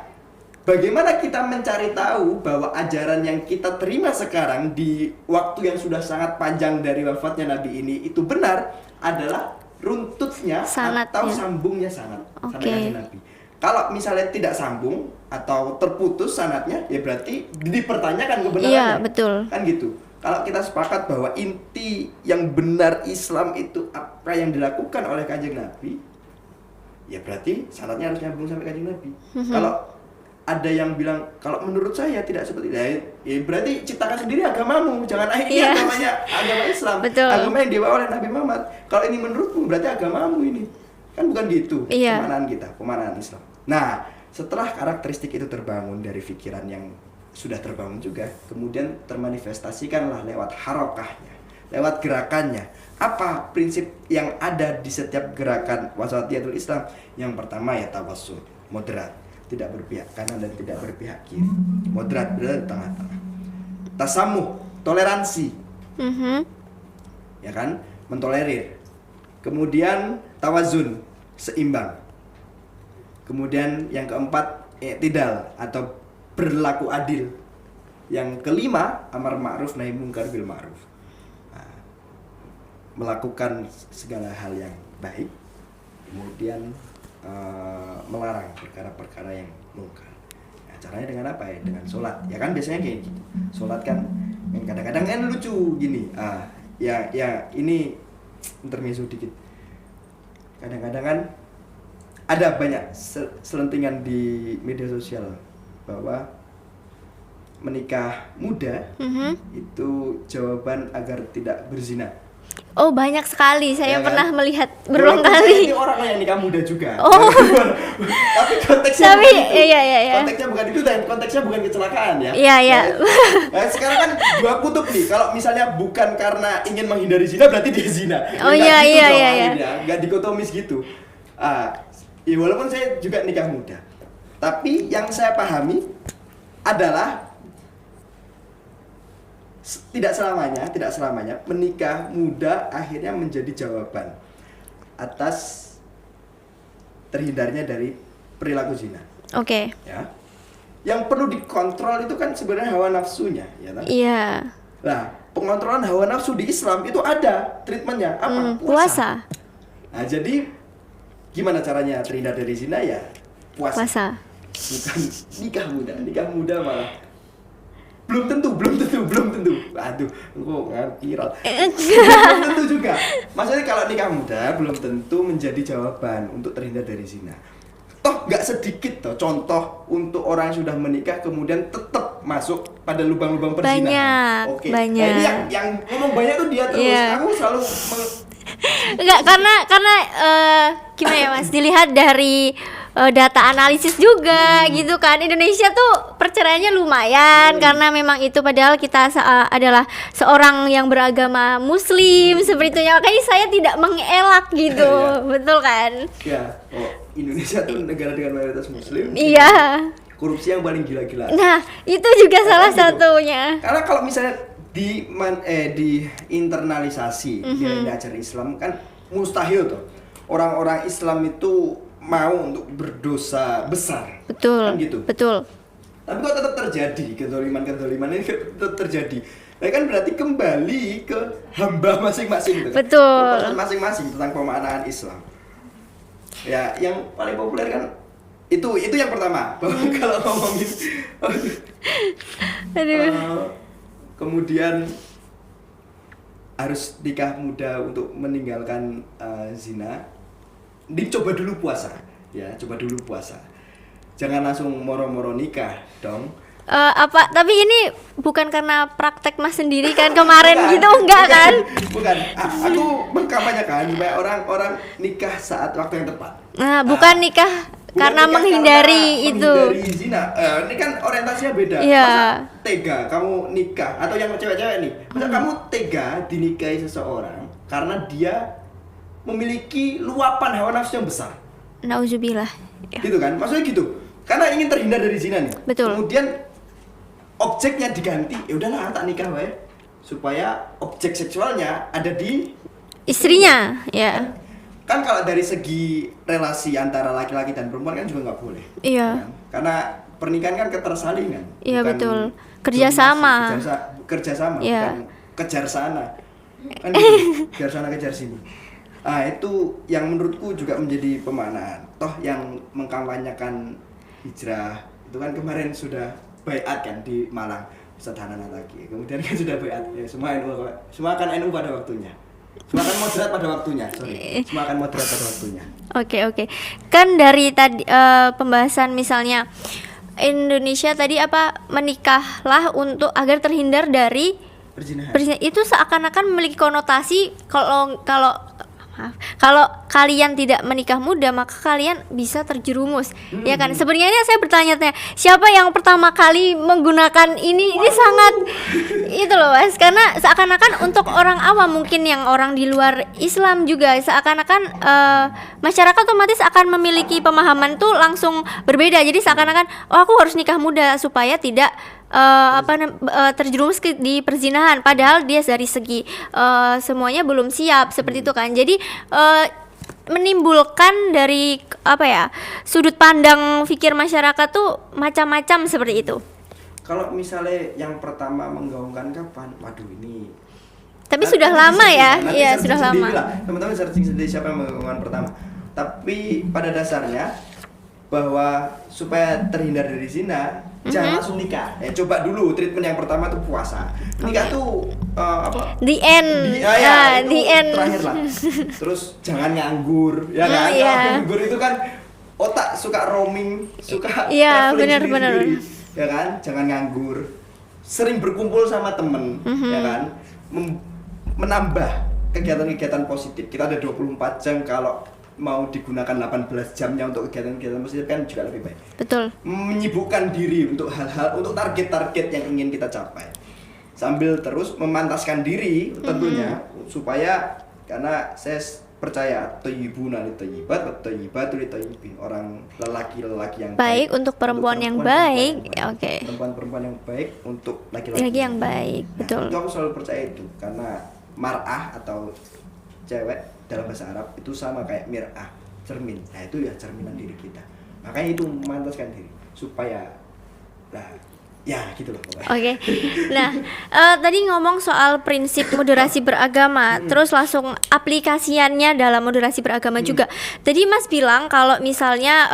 bagaimana kita mencari tahu bahwa ajaran yang kita terima sekarang di waktu yang sudah sangat panjang dari wafatnya Nabi ini itu benar adalah runtutnya sanadnya, atau sambungnya sanad Kanjeng Nabi. Kalau misalnya tidak sambung atau terputus sanadnya, ya berarti dipertanyakan kebenarannya. Iya, betul. Kan gitu. Kalau kita sepakat bahwa inti yang benar Islam itu apa yang dilakukan oleh Kanjeng Nabi, ya berarti sanadnya harus nyambung sampai Kanjeng Nabi. Kalau ada yang bilang kalau menurut saya tidak seperti itu, ya berarti ciptakan sendiri agamamu, jangan akhirnya agamanya agama Islam. Betul. Agama yang dibawa oleh Nabi Muhammad. Kalau ini menurutmu berarti agamamu ini. Kan bukan gitu pemanaan kita, pemanaan Islam. Nah, setelah karakteristik itu terbangun dari pikiran yang sudah terbangun juga, kemudian termanifestasikanlah lewat harokahnya, lewat gerakannya. Apa prinsip yang ada di setiap gerakan wasatiyatul Islam? Yang pertama ya tawassul, moderat, tidak berpihak kanan dan tidak berpihak kiri, moderat, berada di tengah-tengah. Tasamuh, toleransi, ya kan, mentolerir. Kemudian tawazun, seimbang. Kemudian yang keempat, i'tidal atau berlaku adil. Yang kelima, amar ma'ruf nahi munkar bil ma'ruf. Nah, melakukan segala hal yang baik, kemudian melarang perkara-perkara yang mungkar. Nah, caranya dengan apa ya? Dengan sholat. Ya kan biasanya kayak gitu. Sholat kan kadang-kadang kan lucu gini. Ya ini intermezzo dikit. Kadang-kadang kan ada banyak selentingan di media sosial bahwa menikah muda itu jawaban agar tidak berzina. Oh, banyak sekali. Ya Saya kan? pernah melihat berulang Walaupun kali. saya ini orang yang nikah muda juga. Oh. Tapi konteksnya Tapi, bukan itu. iya. Konteksnya bukan itu dan konteksnya bukan kecelakaan ya. Iya. Nah, sekarang kan dua kutub nih. Kalau misalnya bukan karena ingin menghindari zina berarti dia zina. Oh, Ya, nggak iya, gitu iya, dong iya. akhirnya. Nggak dikotomis gitu. Ya walaupun saya juga nikah muda. Tapi yang saya pahami adalah tidak selamanya menikah muda akhirnya menjadi jawaban atas terhindarnya dari perilaku zina. Oke. Ya, yang perlu dikontrol itu kan sebenarnya hawa nafsunya, ya kan? Iya. Nah, pengontrolan hawa nafsu di Islam itu ada treatmentnya apa? Puasa. Nah, jadi gimana caranya terhindar dari zina ya? Puasa. Bukan nikah muda malah. Belum tentu. Aduh, kok viral. Belum tentu juga. Maksudnya kalau nikah muda belum tentu menjadi jawaban untuk terhindar dari zina. Toh nggak sedikit toh contoh untuk orang yang sudah menikah kemudian tetap masuk pada lubang-lubang perzinahan. Banyak. Nah, ini yang ngomong banyak tuh dia terus. Iya. Aku selalu Enggak, karena gimana ya Mas, dilihat dari data analisis juga gitu kan. Indonesia tuh perceraiannya lumayan karena memang itu padahal kita adalah seorang yang beragama muslim seperti itu ya. Makanya saya tidak mengelak gitu. Betul kan? ya, Indonesia tuh negara dengan mayoritas muslim. Iya. Korupsi yang paling gila-gila. Nah, itu juga salah Gitu. satunya. Karena kalau misalnya di internalisasi nilai ajaran Islam kan mustahil tuh orang-orang Islam itu mau untuk berdosa besar. Betul. Kan gitu. Betul. Tapi kok tetap terjadi kedoliman ini tetap terjadi. Nah kan berarti kembali ke hamba masing-masing tuh. Betul. Ke masing-masing tentang pemaknaan Islam. Ya, yang paling populer kan itu yang pertama. Kalau ngomongin Aduh. kemudian harus nikah muda untuk meninggalkan zina. Dicoba dulu puasa, ya coba dulu puasa. Jangan langsung moro-moro nikah dong. Tapi ini bukan karena praktek Mas sendiri kan kemarin gitu, enggak kan? Bukan. Aku mengkampanyekan supaya orang-orang nikah saat waktu yang tepat. Nah, bukan nikah karena nikah menghindari itu. menghindari zina. Ini kan orientasinya beda. Iya. Masa tega kamu nikah atau yang cewek-cewek nih. Masa kamu tega dinikahi seseorang karena dia memiliki luapan hawa nafsu yang besar. Nauzubillah. Ya. Gitu kan? Maksudnya gitu. Karena ingin terhindar dari zina nih. Betul. Kemudian objeknya diganti. Ya udahlah tak nikah wae. Supaya objek seksualnya ada di Istrinya, ya. kan kalau dari segi relasi antara laki-laki dan perempuan kan juga nggak boleh. Iya. Kan? Karena pernikahan kan ketersalingan. Iya, bukan betul. Kerjasama. dominasi. Kerjasama, Iya. bukan kejar sana. Kan gitu. Kejar sana kejar sini. Ah, itu yang menurutku juga menjadi pemaknaan. Toh yang mengkampanyekan hijrah itu kan kemarin sudah baiat kan di Malang, Ustaz Hanan lagi. Kemudian kan sudah baiat. Ya, semua akan NU pada waktunya. Semua akan moderat pada waktunya. Semua akan moderat pada waktunya. Oke. Kan dari tadi pembahasan misalnya Indonesia tadi menikahlah untuk agar terhindar dari Perzinahan. itu seakan-akan memiliki konotasi kalau kalian tidak menikah muda maka kalian bisa terjerumus, ya kan? Sebenarnya saya bertanya-tanya siapa yang pertama kali menggunakan ini sangat itu loh Mas, karena seakan-akan untuk orang awam mungkin yang orang di luar Islam juga seakan-akan masyarakat otomatis akan memiliki pemahaman tuh langsung berbeda. Jadi seakan-akan aku harus nikah muda supaya tidak terjerumus di perzinahan, padahal dia dari segi semuanya belum siap seperti itu kan. Jadi menimbulkan dari sudut pandang pikir masyarakat tuh macam-macam seperti itu. Kalau misalnya yang pertama menggaungkan kapan? Waduh ini. Tapi sudah lama ya, iya searching sudah lama. sendiri lah. Teman-teman searching sendiri siapa yang menggaungkan pertama. Tapi pada dasarnya bahwa supaya terhindar dari zina jangan langsung nikah. Coba dulu treatment yang pertama tuh puasa. Nikah tuh The end. Itu The end. terakhir lah. Terus jangan nganggur, ya kan? Iya. Kalau nganggur itu kan otak suka roaming, suka Iya, traveling benar. sendiri-sendiri. Ya kan? Jangan nganggur. Sering berkumpul sama temen, ya kan? Menambah kegiatan-kegiatan positif. Kita ada 24 jam, kalau mau digunakan 18 jamnya untuk kegiatan-kegiatan positif kan juga lebih baik. Betul. Menyibukkan diri untuk hal-hal, untuk target-target yang ingin kita capai. Sambil terus memantaskan diri tentunya supaya, karena saya percaya thayyibuna li thayyibat wa thayyibatu li thayyibin. Orang lelaki-lelaki yang Baik untuk perempuan yang baik. Ya, oke. Perempuan-perempuan yang baik untuk laki-laki Lagi yang baik, Nah, betul. itu aku selalu percaya itu, karena mar'ah atau cewek dalam bahasa Arab itu sama kayak mir'ah, cermin. Nah, itu ya cerminan diri kita. Makanya itu memantaskan diri supaya ya gitu loh pokoknya. Oke. Nah, tadi ngomong soal prinsip moderasi beragama, terus langsung aplikasiannya dalam moderasi beragama juga. Tadi Mas bilang kalau misalnya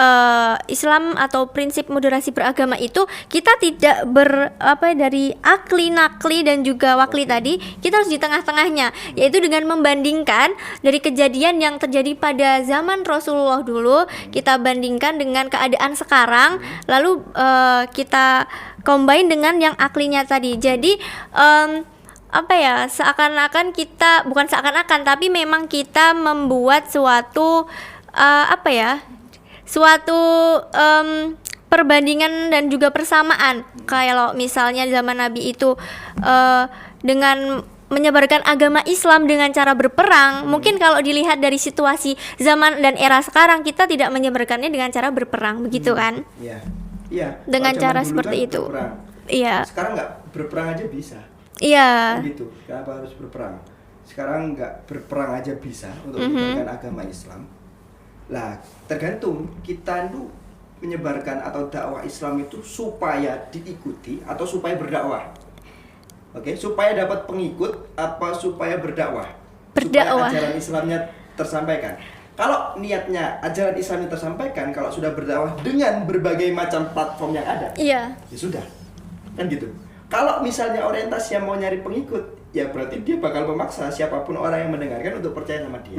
Islam atau prinsip moderasi beragama itu kita tidak dari akli, nakli dan juga wakli tadi, kita harus di tengah-tengahnya, yaitu dengan membandingkan dari kejadian yang terjadi pada zaman Rasulullah dulu, kita bandingkan dengan keadaan sekarang, lalu kita combine dengan yang aklinya tadi. Jadi seakan-akan kita, bukan seakan-akan, tapi memang kita membuat suatu perbandingan dan juga persamaan. Kalau misalnya zaman Nabi itu dengan menyebarkan agama Islam dengan cara berperang, mungkin kalau dilihat dari situasi zaman dan era sekarang, kita tidak menyebarkannya dengan cara berperang, begitu kan? Iya. Dengan Kalau cara zaman dulu seperti kan itu. berperang. Iya. Sekarang nggak berperang aja bisa. Iya. Gitu. Kenapa harus berperang? Sekarang nggak berperang aja bisa untuk menyebarkan agama Islam. Lah, tergantung kita itu menyebarkan atau dakwah Islam itu supaya diikuti atau supaya berdakwah. Oke, supaya dapat pengikut apa supaya berdakwah? Berdakwah. Supaya ajaran Islamnya tersampaikan. Kalau niatnya ajaran Islam yang tersampaikan, kalau sudah berdakwah dengan berbagai macam platform yang ada, Iya. ya sudah, kan gitu. Kalau misalnya orientasi yang mau nyari pengikut, ya berarti dia bakal memaksa siapapun orang yang mendengarkan untuk percaya sama dia.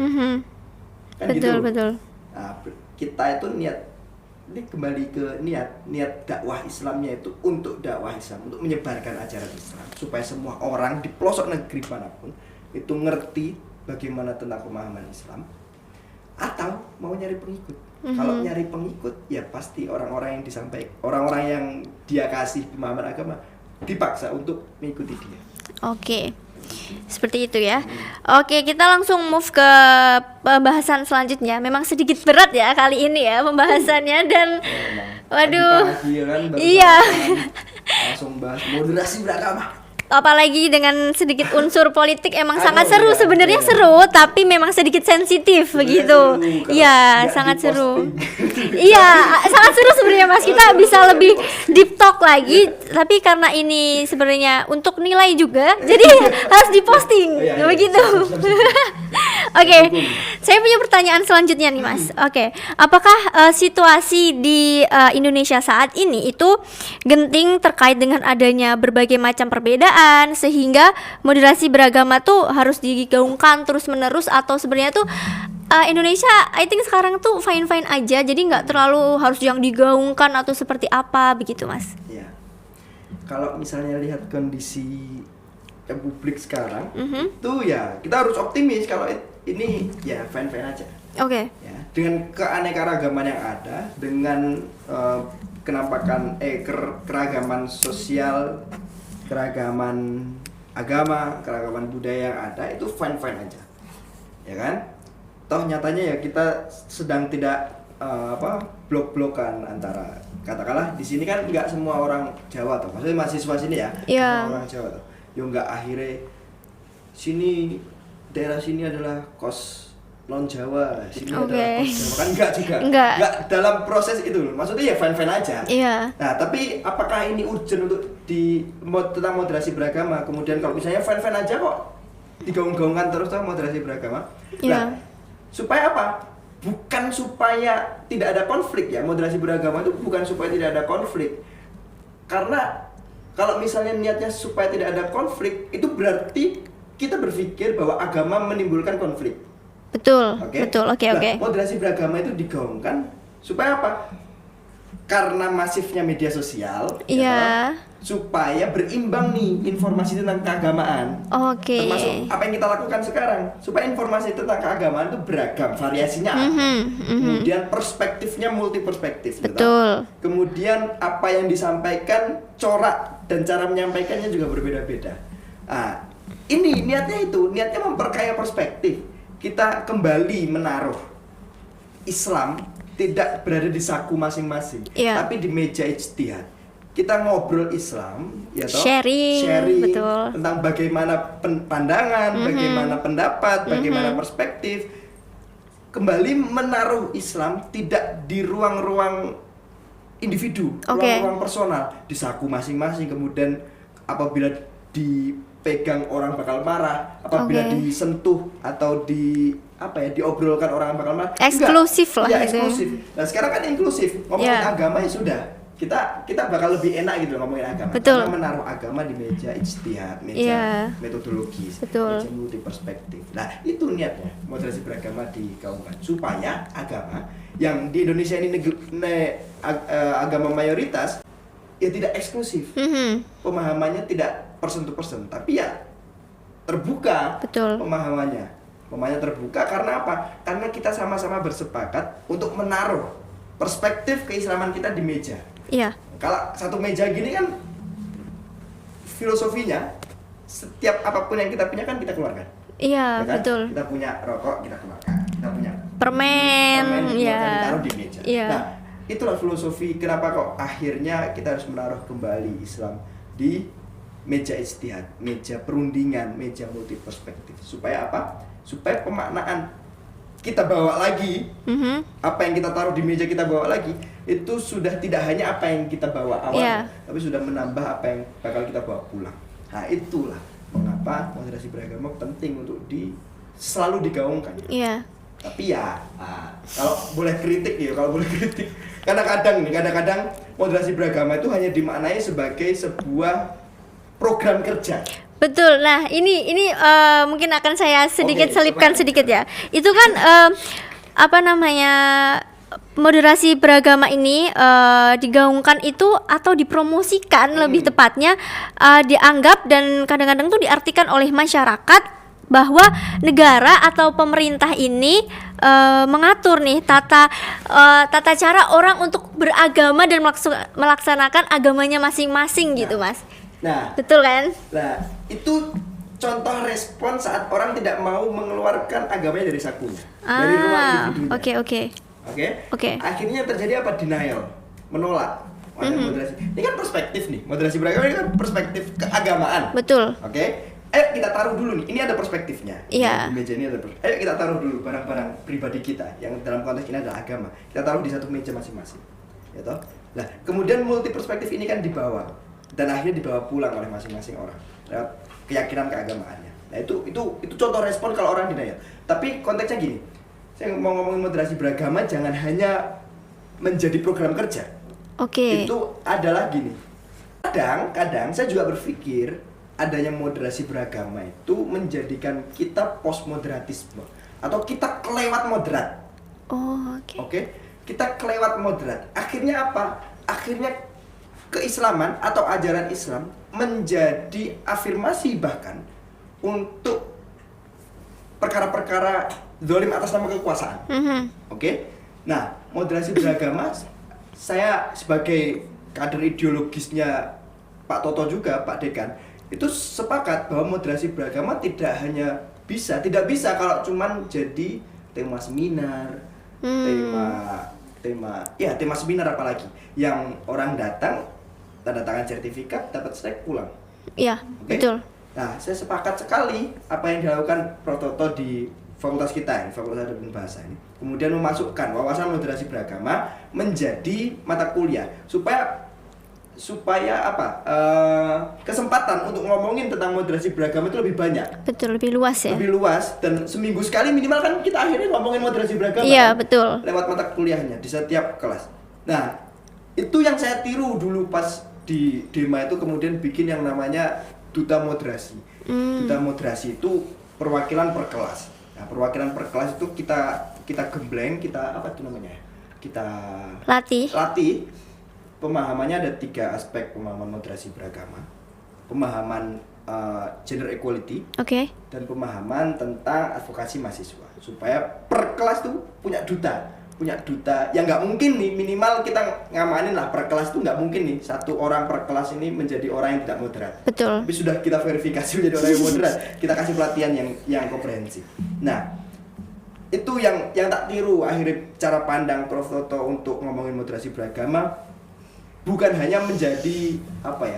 Kan Betul, gitu. betul. Nah, kita itu ini kembali ke niat dakwah Islamnya itu untuk dakwah Islam, untuk menyebarkan ajaran Islam supaya semua orang di pelosok negeri manapun itu ngerti bagaimana tentang pemahaman Islam. Atau mau nyari pengikut. Kalau nyari pengikut, ya pasti orang-orang yang dia kasih pemahaman agama dipaksa untuk mengikuti dia. Oke. Seperti itu ya. Oke, kita langsung move ke pembahasan selanjutnya. Memang sedikit berat ya kali ini ya pembahasannya, dan waduh. Pagi kan, Iya. Langsung bahas moderasi beragama. Apalagi dengan sedikit unsur politik, emang Aduh, sangat seru iya, sebenarnya, iya. seru, tapi memang sedikit sensitif begitu. Iya, sangat seru. Iya, sangat seru sebenarnya Mas. Kita bisa lebih deep talk lagi, tapi karena ini sebenarnya untuk nilai juga, jadi harus diposting. Iya, Begitu. Oke. Saya punya pertanyaan selanjutnya nih Mas. Oke. Apakah situasi di Indonesia saat ini itu genting terkait dengan adanya berbagai macam perbedaan, sehingga moderasi beragama tuh harus digaungkan terus-menerus, atau sebenarnya tuh Indonesia I think sekarang tuh fine-fine aja, jadi nggak terlalu harus yang digaungkan atau seperti apa begitu Mas? Ya. Kalau misalnya lihat kondisi publik sekarang, itu ya kita harus optimis kalau ini ya fine-fine aja. Oke. Ya, dengan keanekaragaman yang ada, dengan keragaman sosial, keragaman agama, keragaman budaya yang ada, itu fine-fine aja. Ya kan? Toh nyatanya ya kita sedang tidak blok-blokan antara, katakanlah di sini kan nggak semua orang Jawa tuh, maksudnya mahasiswa sini ya, semua orang Jawa tuh, yo nggak akhirnya sini daerah sini adalah kos non Jawa, sini adalah kos Jawa, kan enggak juga, enggak dalam proses itu, maksudnya ya fine-fine aja. Iya. Nah tapi apakah ini urgent untuk tentang moderasi beragama, kemudian kalau misalnya fine-fine aja kok digaung-gaungkan terus tuh moderasi beragama? Iya. Nah, supaya apa? Bukan supaya tidak ada konflik ya, moderasi beragama itu bukan supaya tidak ada konflik. Karena kalau misalnya niatnya supaya tidak ada konflik, itu berarti kita berpikir bahwa agama menimbulkan konflik. Betul, betul, oke. Moderasi beragama itu digaungkan supaya apa? Karena masifnya media sosial, iya. supaya berimbang nih informasi tentang keagamaan. Oke. Termasuk apa yang kita lakukan sekarang, supaya informasi tentang keagamaan itu beragam, variasinya ada. Kemudian perspektifnya multi perspektif. Betul. Kemudian apa yang disampaikan, corak dan cara menyampaikannya juga berbeda-beda. Nah, ini niatnya memperkaya perspektif. Kita kembali menaruh Islam tidak berada di saku masing-masing, tapi di meja ijtihad. Kita ngobrol Islam, ya toh, sharing betul. tentang bagaimana pandangan, bagaimana pendapat, bagaimana perspektif. Kembali menaruh Islam tidak di ruang-ruang individu, ruang-ruang personal, di saku masing-masing. Kemudian apabila dipegang orang bakal marah, apabila disentuh atau diobrolkan orang bakal marah. Eksklusif lah. Ya, eksklusif. Nah, sekarang kan inklusif. Ngomongin agama ya sudah. Kita bakal lebih enak gitu loh ngomongin agama. Betul. Karena menaruh agama di meja ijtihad, meja metodologis, meja multi perspektif. Nah, itu niatnya moderasi beragama digaungkan supaya agama yang di Indonesia ini agama mayoritas ya tidak eksklusif. Pemahamannya tidak person to person, tapi ya terbuka. Betul. Pemahamannya terbuka karena apa? Karena kita sama-sama bersepakat untuk menaruh perspektif keislaman kita di meja. Iya. Kalau satu meja gini kan filosofinya setiap apapun yang kita punya kan kita keluarkan. Iya, ya kan? betul. Kita punya rokok, kita keluarkan. Kita punya permen ya. Ditaruh di meja. Nah, itulah filosofi kenapa kok akhirnya kita harus menaruh kembali Islam di meja ijtihad, meja perundingan, meja multi perspektif. Supaya apa? Supaya pemaknaan kita bawa lagi, apa yang kita taruh di meja kita bawa lagi, itu sudah tidak hanya apa yang kita bawa awal, tapi sudah menambah apa yang bakal kita bawa pulang. Nah, itulah mengapa moderasi beragama penting untuk selalu digaungkan. Iya. Tapi ya, kalau boleh kritik, kadang-kadang moderasi beragama itu hanya dimaknai sebagai sebuah program kerja. Betul. Nah, ini mungkin akan saya selipkan sedikit ya. Itu kan moderasi beragama ini digaungkan itu atau dipromosikan lebih tepatnya dianggap dan kadang-kadang tuh diartikan oleh masyarakat bahwa negara atau pemerintah ini mengatur nih tata cara orang untuk beragama dan melaksanakan agamanya masing-masing gitu, Mas. Nah, betul kan? Nah, itu contoh respon saat orang tidak mau mengeluarkan agamanya dari sakunya, dari ruang individunya. Oke. Akhirnya terjadi apa? Denial, menolak. Moderasi. Ini kan perspektif nih. Moderasi beragama ini kan perspektif keagamaan. Betul. Oke. Kita taruh dulu nih. Ini ada perspektifnya. Iya. Di meja ini ada perspektif. Kita taruh dulu barang-barang pribadi kita yang dalam konteks ini adalah agama. Kita taruh di satu meja masing-masing. Ya toh? Nah, kemudian multi perspektif ini kan dibawa dan akhirnya dibawa pulang oleh masing-masing orang lewat keyakinan keagamaannya. Nah, itu contoh respon kalau orang denial. Tapi konteksnya gini. Saya mau ngomongin moderasi beragama jangan hanya menjadi program kerja. Oke. Itu adalah gini. Kadang saya juga berpikir adanya moderasi beragama itu menjadikan kita postmoderatisme atau kita kelewat moderat. Oke. Kita kelewat moderat. Akhirnya apa? Akhirnya keislaman atau ajaran Islam menjadi afirmasi bahkan untuk perkara-perkara zalim atas nama kekuasaan. Oke? Nah, moderasi beragama saya sebagai kader ideologisnya Pak Toto juga, Pak Dekan, itu sepakat bahwa moderasi beragama tidak bisa kalau cuman jadi tema seminar, tema seminar apalagi yang orang datang tanda tangan sertifikat dapat strike pulang. Iya, betul. Nah, saya sepakat sekali apa yang dilakukan Prof. Toto di fakultas kita, Fakultas Adab dan Bahasa ini. Kemudian memasukkan wawasan moderasi beragama menjadi mata kuliah supaya kesempatan untuk ngomongin tentang moderasi beragama itu lebih banyak. Betul, lebih luas ya. Lebih luas dan seminggu sekali minimal kan kita akhirnya ngomongin moderasi beragama. Iya, kan? Betul. Lewat mata kuliahnya di setiap kelas. Nah, itu yang saya tiru dulu pas di Dema itu kemudian bikin yang namanya duta moderasi. Duta moderasi itu perwakilan per kelas. Nah, perwakilan per kelas itu kita gembleng, kita apa itu namanya? Kita latih pemahamannya ada 3 aspek pemahaman moderasi beragama. Pemahaman gender equality Oke. dan pemahaman tentang advokasi mahasiswa supaya per kelas tuh punya duta yang nggak mungkin nih, minimal kita ngamanin lah per kelas tuh nggak mungkin nih satu orang per kelas ini menjadi orang yang tidak moderat. Betul. Tapi sudah kita verifikasi menjadi orang yang moderat, kita kasih pelatihan yang komprehensif. Nah, itu yang tak tiru akhirnya cara pandang Prof. Toto untuk ngomongin moderasi beragama bukan hanya menjadi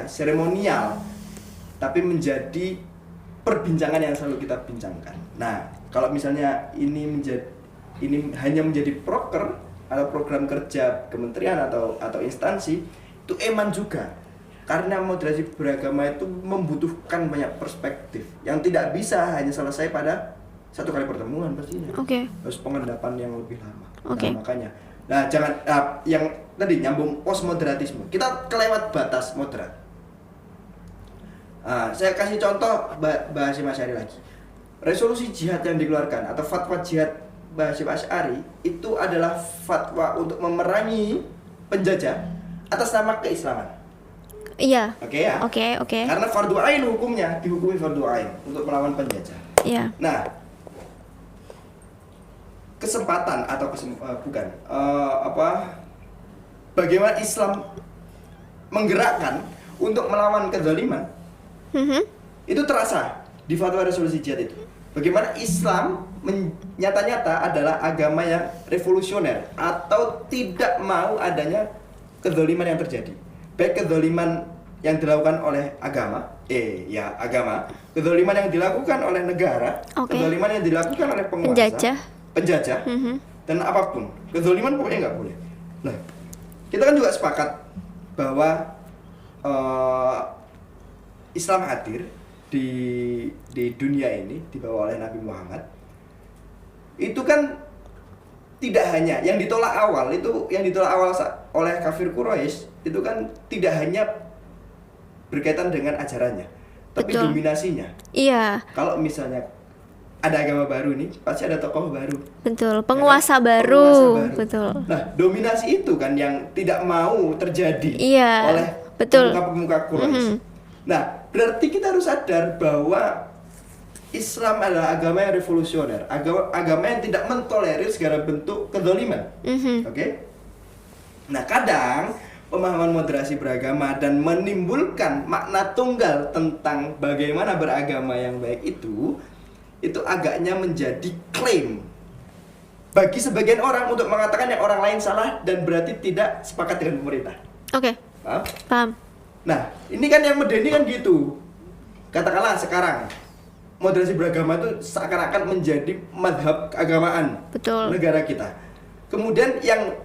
seremonial, tapi menjadi perbincangan yang selalu kita bincangkan. Nah, kalau misalnya ini hanya menjadi proker atau program kerja kementerian atau instansi, itu eman juga. Karena moderasi beragama itu membutuhkan banyak perspektif yang tidak bisa hanya selesai pada satu kali pertemuan pastinya. Oke. Harus pengendapan yang lebih lama. Oke. Nah, makanya. Nah, jangan yang tadi nyambung postmoderatisme. Kita kelewat batas moderat. Saya kasih contoh bahas Asy'ari lagi. Resolusi jihad yang dikeluarkan atau fatwa jihad Hasyim Asy'ari itu adalah fatwa untuk memerangi penjajah atas nama keislaman. Iya. Oke ya? Oke. Karena fardu ain hukumnya, dihukumi fardu ain untuk melawan penjajah. Iya. Nah, kesempatan atau bagaimana Islam menggerakkan untuk melawan kezaliman itu terasa di fatwa resolusi jihad itu. Bagaimana Islam nyata-nyata adalah agama yang revolusioner atau tidak mau adanya kezaliman yang terjadi. Baik kezaliman yang dilakukan oleh agama, kezaliman yang dilakukan oleh negara, kezaliman yang dilakukan oleh penguasa, penjajah, dan apapun, kezaliman pokoknya nggak boleh. Nah, kita kan juga sepakat bahwa Islam hadir di dunia ini dibawa oleh Nabi Muhammad. Itu kan tidak hanya yang ditolak awal oleh kafir Quraisy itu kan tidak hanya berkaitan dengan ajarannya, tapi Betul. dominasinya. Iya. Kalau misalnya ada agama baru nih, pasti ada tokoh baru. Betul. Penguasa baru. Betul. Nah, dominasi itu kan yang tidak mau terjadi Iya. oleh Betul. pemuka-pemuka Quraisy. Nah, berarti kita harus sadar bahwa Islam adalah agama yang revolusioner, agama yang tidak mentolerir segala bentuk kezaliman. Oke? Nah, kadang pemahaman moderasi beragama dan menimbulkan makna tunggal tentang bagaimana beragama yang baik itu agaknya menjadi klaim bagi sebagian orang untuk mengatakan yang orang lain salah dan berarti tidak sepakat dengan pemerintah. Oke. Paham. Nah, ini kan yang medeni kan gitu. Katakanlah sekarang moderasi beragama itu seakan-akan menjadi madhab keagamaan negara kita. Kemudian yang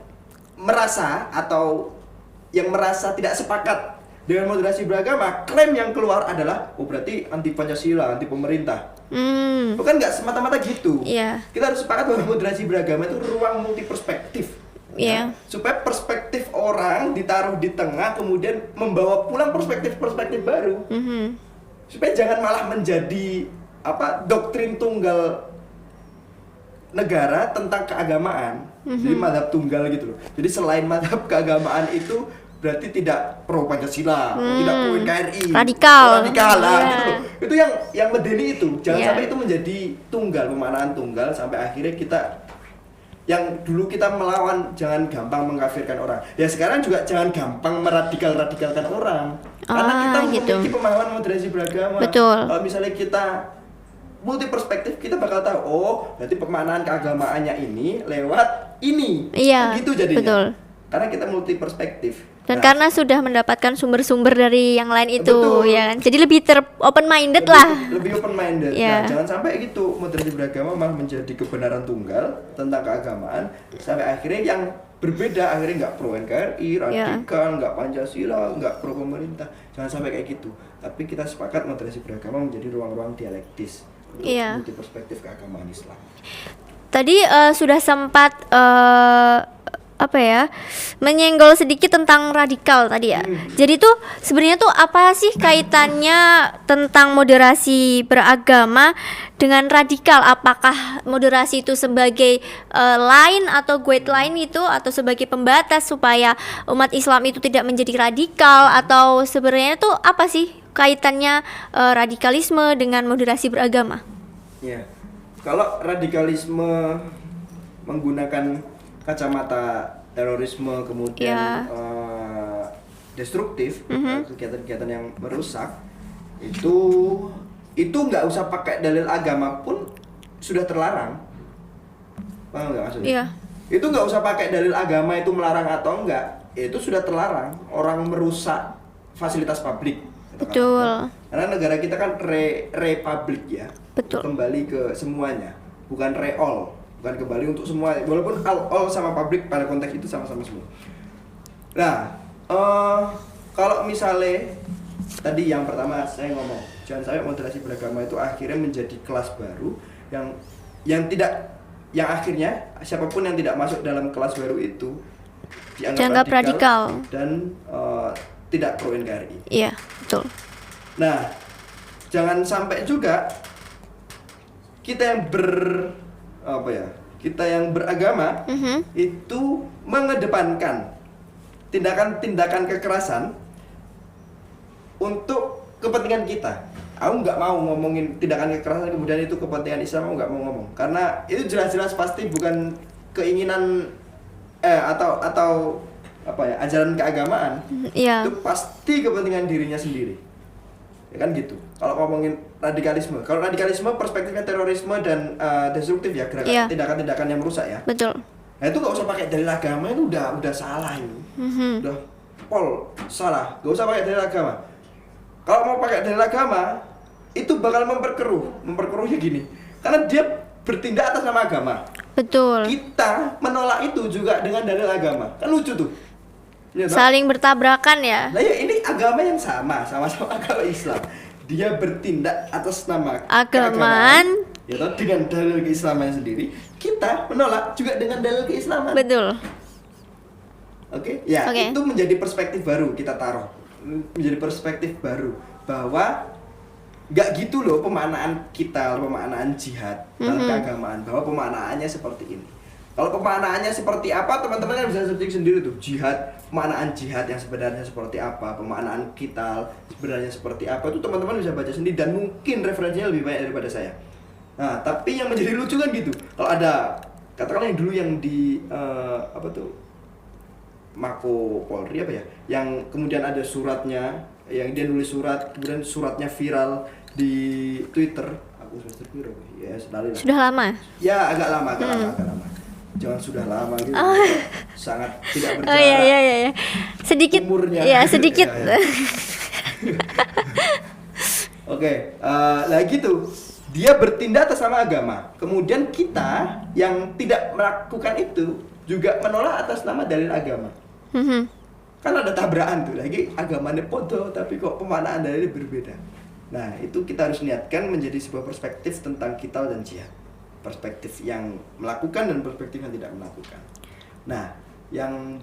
merasa tidak sepakat dengan moderasi beragama, klaim yang keluar adalah berarti anti Pancasila, anti pemerintah. Bukan nggak semata-mata gitu. Iya. Kita harus sepakat bahwa moderasi beragama itu ruang multi perspektif. Iya. Supaya perspektif orang ditaruh di tengah, kemudian membawa pulang perspektif-perspektif baru. Supaya jangan malah menjadi doktrin tunggal negara tentang keagamaan. Jadi madhab tunggal gitu loh. Jadi selain madhab keagamaan itu berarti tidak pro Pancasila, tidak pro NKRI, radikal lah gitu loh. Itu yang medeni itu. Jangan sampai itu menjadi tunggal, pemaknaan tunggal sampai akhirnya kita yang dulu kita melawan, jangan gampang mengkafirkan orang. Ya sekarang juga jangan gampang meradikal-radikalkan orang. Karena kita memiliki pemahaman moderasi beragama. Betul. Kalau misalnya kita multi perspektif, kita bakal tahu, berarti pemaknaan keagamaannya ini lewat ini. Iya. Gitu jadinya. Betul. Karena kita multi perspektif. Dan karena sudah mendapatkan sumber-sumber dari yang lain itu, betul. ya kan? Jadi lebih open minded lah. Lebih open minded. Yeah. Nah, jangan sampai gitu moderasi beragama malah menjadi kebenaran tunggal tentang keagamaan sampai akhirnya yang berbeda akhirnya nggak pro NKRI, radikal, nggak Pancasila, nggak pro pemerintah. Jangan sampai kayak gitu. Tapi kita sepakat moderasi beragama menjadi ruang-ruang dialektis untuk multi perspektif keagamaan Islam. Tadi sudah sempat apa ya, menyenggol sedikit tentang radikal tadi ya. Jadi tuh sebenarnya tuh apa sih kaitannya tentang moderasi beragama dengan radikal? Apakah moderasi itu sebagai line atau guideline itu, atau sebagai pembatas supaya umat Islam itu tidak menjadi radikal, atau sebenarnya tuh apa sih kaitannya radikalisme dengan moderasi beragama? Ya, kalau radikalisme menggunakan kacamata terorisme kemudian Ya. Destruktif, kegiatan-kegiatan yang merusak, itu nggak usah pakai dalil agama pun sudah terlarang. Paham nggak maksudnya? Iya. Itu nggak usah pakai dalil agama itu melarang atau enggak, itu sudah terlarang. Orang merusak fasilitas publik. Betul. Karena negara kita kan republik ya. Betul. Kembali ke semuanya, bukan re-all, bukan kembali untuk semua. Walaupun all sama publik pada konteks itu sama-sama semua. Nah, kalau misalnya tadi yang pertama saya ngomong, jangan sampai moderasi beragama itu akhirnya menjadi kelas baru yang akhirnya siapapun yang tidak masuk dalam kelas baru itu dianggap radikal dan tidak pro NKRI. Iya, betul. Nah, jangan sampai juga kita yang beragama itu mengedepankan tindakan-tindakan kekerasan untuk kepentingan kita. Aku nggak mau ngomongin tindakan kekerasan kemudian itu kepentingan Islam, aku nggak mau ngomong, karena itu jelas-jelas pasti bukan keinginan atau apa ya, ajaran keagamaan. Iya. Itu pasti kepentingan dirinya sendiri, ya kan gitu. Kalau ngomongin radikalisme, kalau radikalisme perspektifnya terorisme dan destruktif ya, gerakan tindakan-tindakan yang merusak ya. Betul. Nah itu nggak usah pakai dalil agama, itu udah salah itu. Udah salah, nggak usah pakai dalil agama. Kalau mau pakai dalil agama, itu bakal memperkeruhnya gini, karena dia bertindak atas nama agama. Betul. Kita menolak itu juga dengan dalil agama, kan lucu tuh. Ya, Saling bertabrakan ya. nah ya ini agama yang sama-sama agama Islam. Dia bertindak atas nama Agamaan, ya toh, dengan dalil keislaman sendiri. Kita menolak juga dengan dalil keislaman. betul. Oke, ya Oke. itu menjadi perspektif baru kita taruh, menjadi perspektif baru bahwa nggak gitu loh pemaknaan kita, pemaknaan jihad dalam keagamaan, bahwa pemaknaannya seperti ini. Kalau pemaknaannya seperti apa, teman-teman kan bisa searching sendiri tuh, jihad, pemaknaan jihad yang sebenarnya seperti apa, pemaknaan qital sebenarnya seperti apa, itu teman-teman bisa baca sendiri dan mungkin referensinya lebih banyak daripada saya. Nah, tapi yang menjadi lucu kan gitu, kalau ada katakanlah yang dulu yang di Mako Polri apa ya, yang kemudian ada suratnya, yang dia nulis surat, kemudian suratnya viral di Twitter. Aku sudah viral, ya sekali lah. Sudah lama. Ya agak lama. Jangan sudah lama gitu. Sangat tidak Oh berjarak. iya. Sedikit. Umurnya. Ya, sedikit. Ya. Oke, lah gitu. Dia bertindak atas nama agama. Kemudian kita yang tidak melakukan itu juga menolak atas nama dalil agama. Kan ada tabrakan tuh, lagi agamanya podo tapi kok pemaknaan dalilnya berbeda. Nah itu kita harus niatkan menjadi sebuah perspektif tentang qital dan jihad, perspektif yang melakukan dan perspektif yang tidak melakukan. Nah yang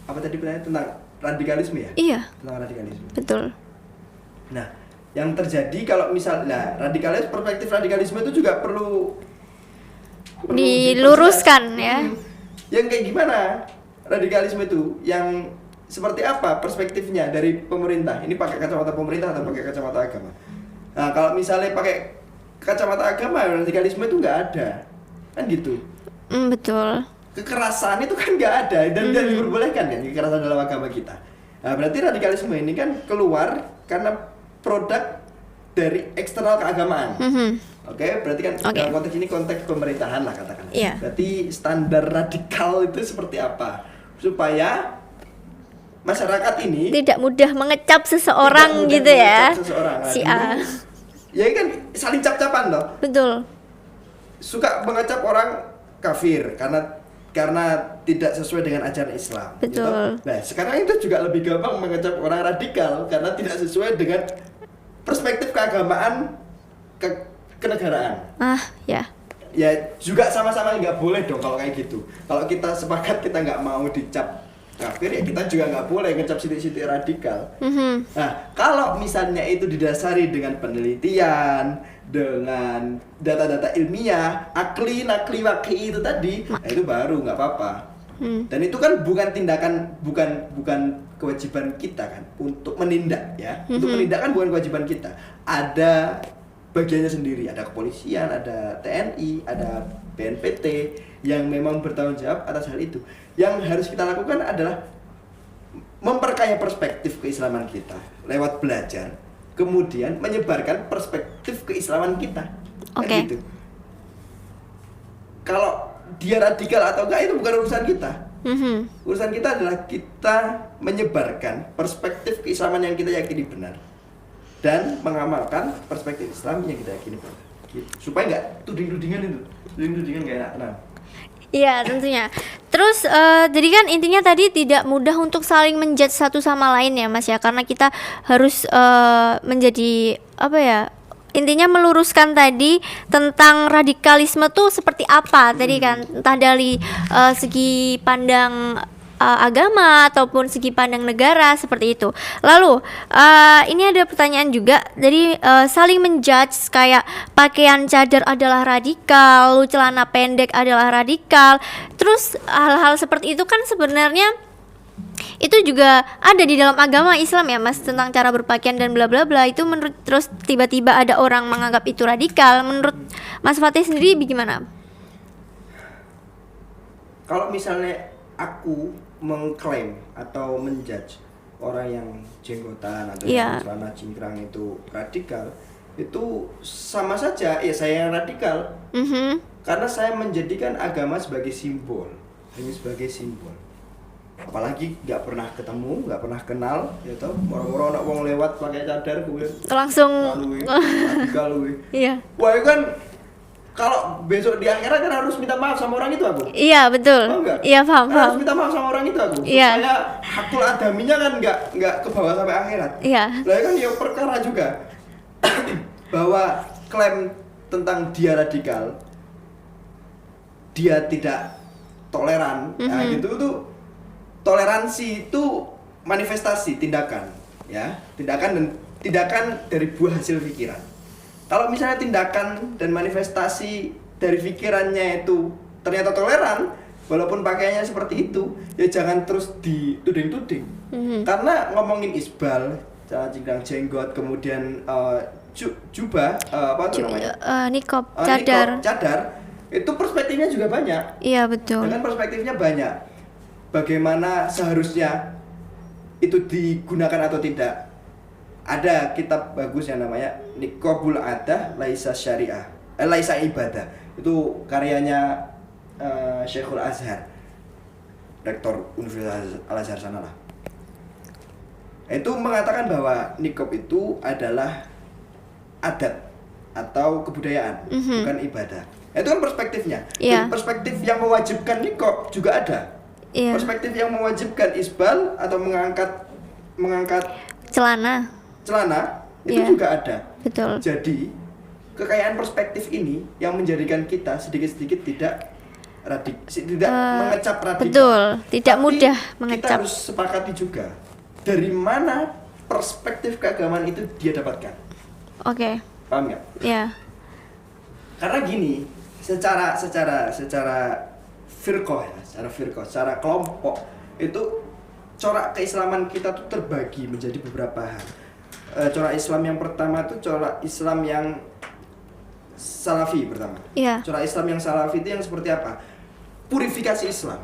apa tadi pertanyaan tentang radikalisme ya? Iya. Tentang radikalisme. Betul. Nah yang terjadi kalau misalnya perspektif radikalisme itu juga perlu diluruskan ya. Yang kayak gimana radikalisme itu, yang seperti apa perspektifnya dari pemerintah? Ini pakai kacamata pemerintah atau pakai kacamata agama? Nah kalau misalnya pakai kacamata agama, radikalisme itu nggak ada, kan gitu. Betul. Kekerasan itu kan nggak ada dan tidak diperbolehkan kan kekerasan dalam agama kita. Nah berarti radikalisme ini kan keluar karena produk dari eksternal keagamaan. Oke, berarti kan dalam konteks ini konteks pemerintahan lah katakan. Iya. Berarti standar radikal itu seperti apa? Supaya masyarakat ini Tidak mudah mengecap seseorang tidak mudah gitu ya. mengecap seseorang. Nah, Si dulu, A. ya kan saling cap-capan loh. Betul. Suka mengecap orang kafir karena tidak sesuai dengan ajaran Islam. Betul. Gitu. Nah, sekarang itu juga lebih gampang mengecap orang radikal karena tidak sesuai dengan perspektif keagamaan kenegaraan. Ya. ya juga sama-sama nggak boleh dong kalau kayak gitu. Kalau kita sepakat kita nggak mau dicap kafir, ya kita juga nggak boleh ngecap sidik-sidik radikal. Nah, kalau misalnya itu didasari dengan penelitian, dengan data-data ilmiah, akli, nakli, waki itu tadi, itu baru nggak apa-apa. Dan itu kan bukan tindakan, bukan kewajiban kita kan untuk menindak ya. Untuk menindak kan bukan kewajiban kita. Ada bagiannya sendiri, ada kepolisian, ada TNI, ada BNPT yang memang bertanggung jawab atas hal itu. Yang harus kita lakukan adalah memperkaya perspektif keislaman kita lewat belajar, kemudian menyebarkan perspektif keislaman kita. Oke. Gitu. Kalau dia radikal atau enggak itu bukan urusan kita. Urusan kita adalah kita menyebarkan perspektif keislaman yang kita yakini benar dan mengamalkan perspektif Islam yang kita yakini benar. Gitu. Supaya enggak tuding-tudingan enggak enak tenang. Iya tentunya. Terus jadi kan intinya tadi tidak mudah untuk saling menjudge satu sama lain ya Mas ya, karena kita harus menjadi apa ya, intinya meluruskan tadi tentang radikalisme tuh seperti apa tadi kan, entah dari segi pandang agama ataupun segi pandang negara seperti itu. Lalu ini ada pertanyaan juga, jadi saling menjudge kayak pakaian cadar adalah radikal, celana pendek adalah radikal. Terus hal-hal seperti itu kan sebenarnya itu juga ada di dalam agama Islam ya Mas, tentang cara berpakaian dan bla bla bla. Itu menurut, terus tiba-tiba ada orang menganggap itu radikal. Menurut Mas Fatih sendiri bagaimana? Kalau misalnya aku mengklaim atau menjudge orang yang jenggotan atau yang celana cingkrang itu radikal, itu sama saja ya saya yang radikal. Karena saya menjadikan agama sebagai simbol, hanya sebagai simbol. Apalagi nggak pernah ketemu, nggak pernah kenal, ya tau, orang-orang nak wong lewat pakai cadar gue langsung radikal gue. Iya. Wah itu kan kalau besok di akhirat kan harus minta maaf sama orang itu aku. Iya betul. Iya paham. Harus minta maaf sama orang itu aku. Iya. Supaya hakul adaminya kan nggak ke bawah sampai akhirat. Iya. Lah kan ya perkara juga bahwa klaim tentang dia radikal, dia tidak toleran, nah gitu tuh. Toleransi itu manifestasi tindakan, ya, tindakan dari buah hasil pikiran. Kalau misalnya tindakan dan manifestasi dari pikirannya itu ternyata toleran, walaupun pakaiannya seperti itu, ya jangan terus dituding-tuding. Karena ngomongin isbal, celana cingkrang, jenggot, kemudian jubah, apa itu namanya? Niqab, cadar. Cadar, itu perspektifnya juga banyak. Iya betul. Dengan perspektifnya banyak. Bagaimana seharusnya itu digunakan atau tidak. Ada kitab bagus yang namanya Niqabul Adah Laisa Syariah, Laisa Ibadah. Itu karyanya Syekhul Azhar, rektor Universitas Al-Azhar sana lah. Itu mengatakan bahwa niqab itu adalah adat atau kebudayaan, bukan ibadah. Itu kan perspektifnya. Yeah. Perspektif yang mewajibkan niqab juga ada. Yeah. Perspektif yang mewajibkan isbal atau mengangkat celana itu juga ada. Betul. Jadi kekayaan perspektif ini yang menjadikan kita sedikit-sedikit tidak mengecap radikal. Betul, tidak tapi mudah mengecap. Kita harus sepakati juga dari mana perspektif keagamaan itu dia dapatkan. Oke. Paham nggak? Iya. Karena gini, secara firqah ya, secara kelompok itu corak keislaman kita tuh terbagi menjadi beberapa hal. Corak Islam yang pertama itu corak Islam yang Salafi pertama. Iya. Corak Islam yang Salafi itu yang seperti apa? Purifikasi Islam.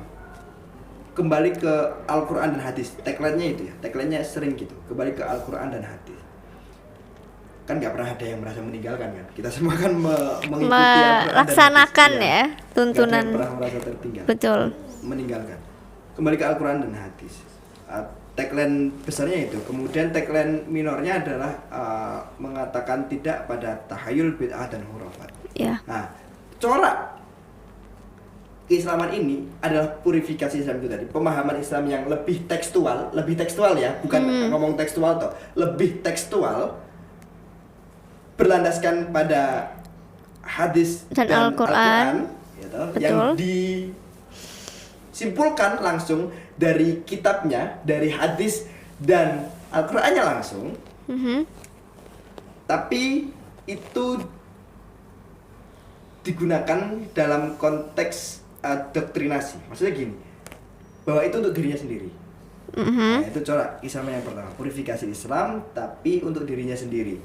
Kembali ke Al-Quran dan hadis. Tagline-nya itu ya. Tagline-nya sering gitu. Kembali ke Al-Quran dan hadis. Kan nggak pernah ada yang merasa meninggalkan kan. Kita semua kan mengikuti melaksanakan ya tuntunan. Nggak ada yang pernah merasa tertinggal. Betul. Meninggalkan. Kembali ke Al-Quran dan hadis. Tagline besarnya itu. Kemudian tagline minornya adalah mengatakan tidak pada tahayul, bid'ah dan khurafat. Ya. Nah, corak keislaman ini adalah purifikasi Islam itu tadi. Pemahaman Islam yang lebih tekstual ya, bukan ngomong tekstual lebih tekstual, berlandaskan pada hadis Dan dan Al-Quran. gitu, Betul. yang disimpulkan langsung dari kitabnya, dari hadis dan Al-Qur'annya langsung, Mhm. tapi itu digunakan dalam konteks doktrinasi. Maksudnya gini, bahwa itu untuk dirinya sendiri. Mhm. Nah, itu corak Islam yang pertama, purifikasi Islam tapi untuk dirinya sendiri.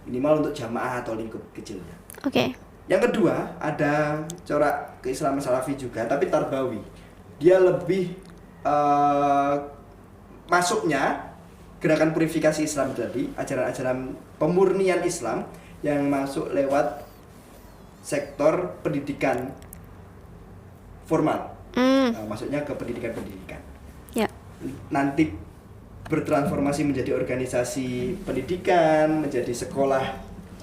Minimal untuk jamaah atau lingkup kecilnya. Oke. Yang kedua, ada corak keislaman Salafi juga, tapi tarbawi. Dia lebih masuknya gerakan purifikasi Islam itu tadi, ajaran-ajaran pemurnian Islam yang masuk lewat sektor pendidikan formal. Maksudnya ke pendidikan-pendidikan. Ya. Nanti bertransformasi menjadi organisasi pendidikan, menjadi sekolah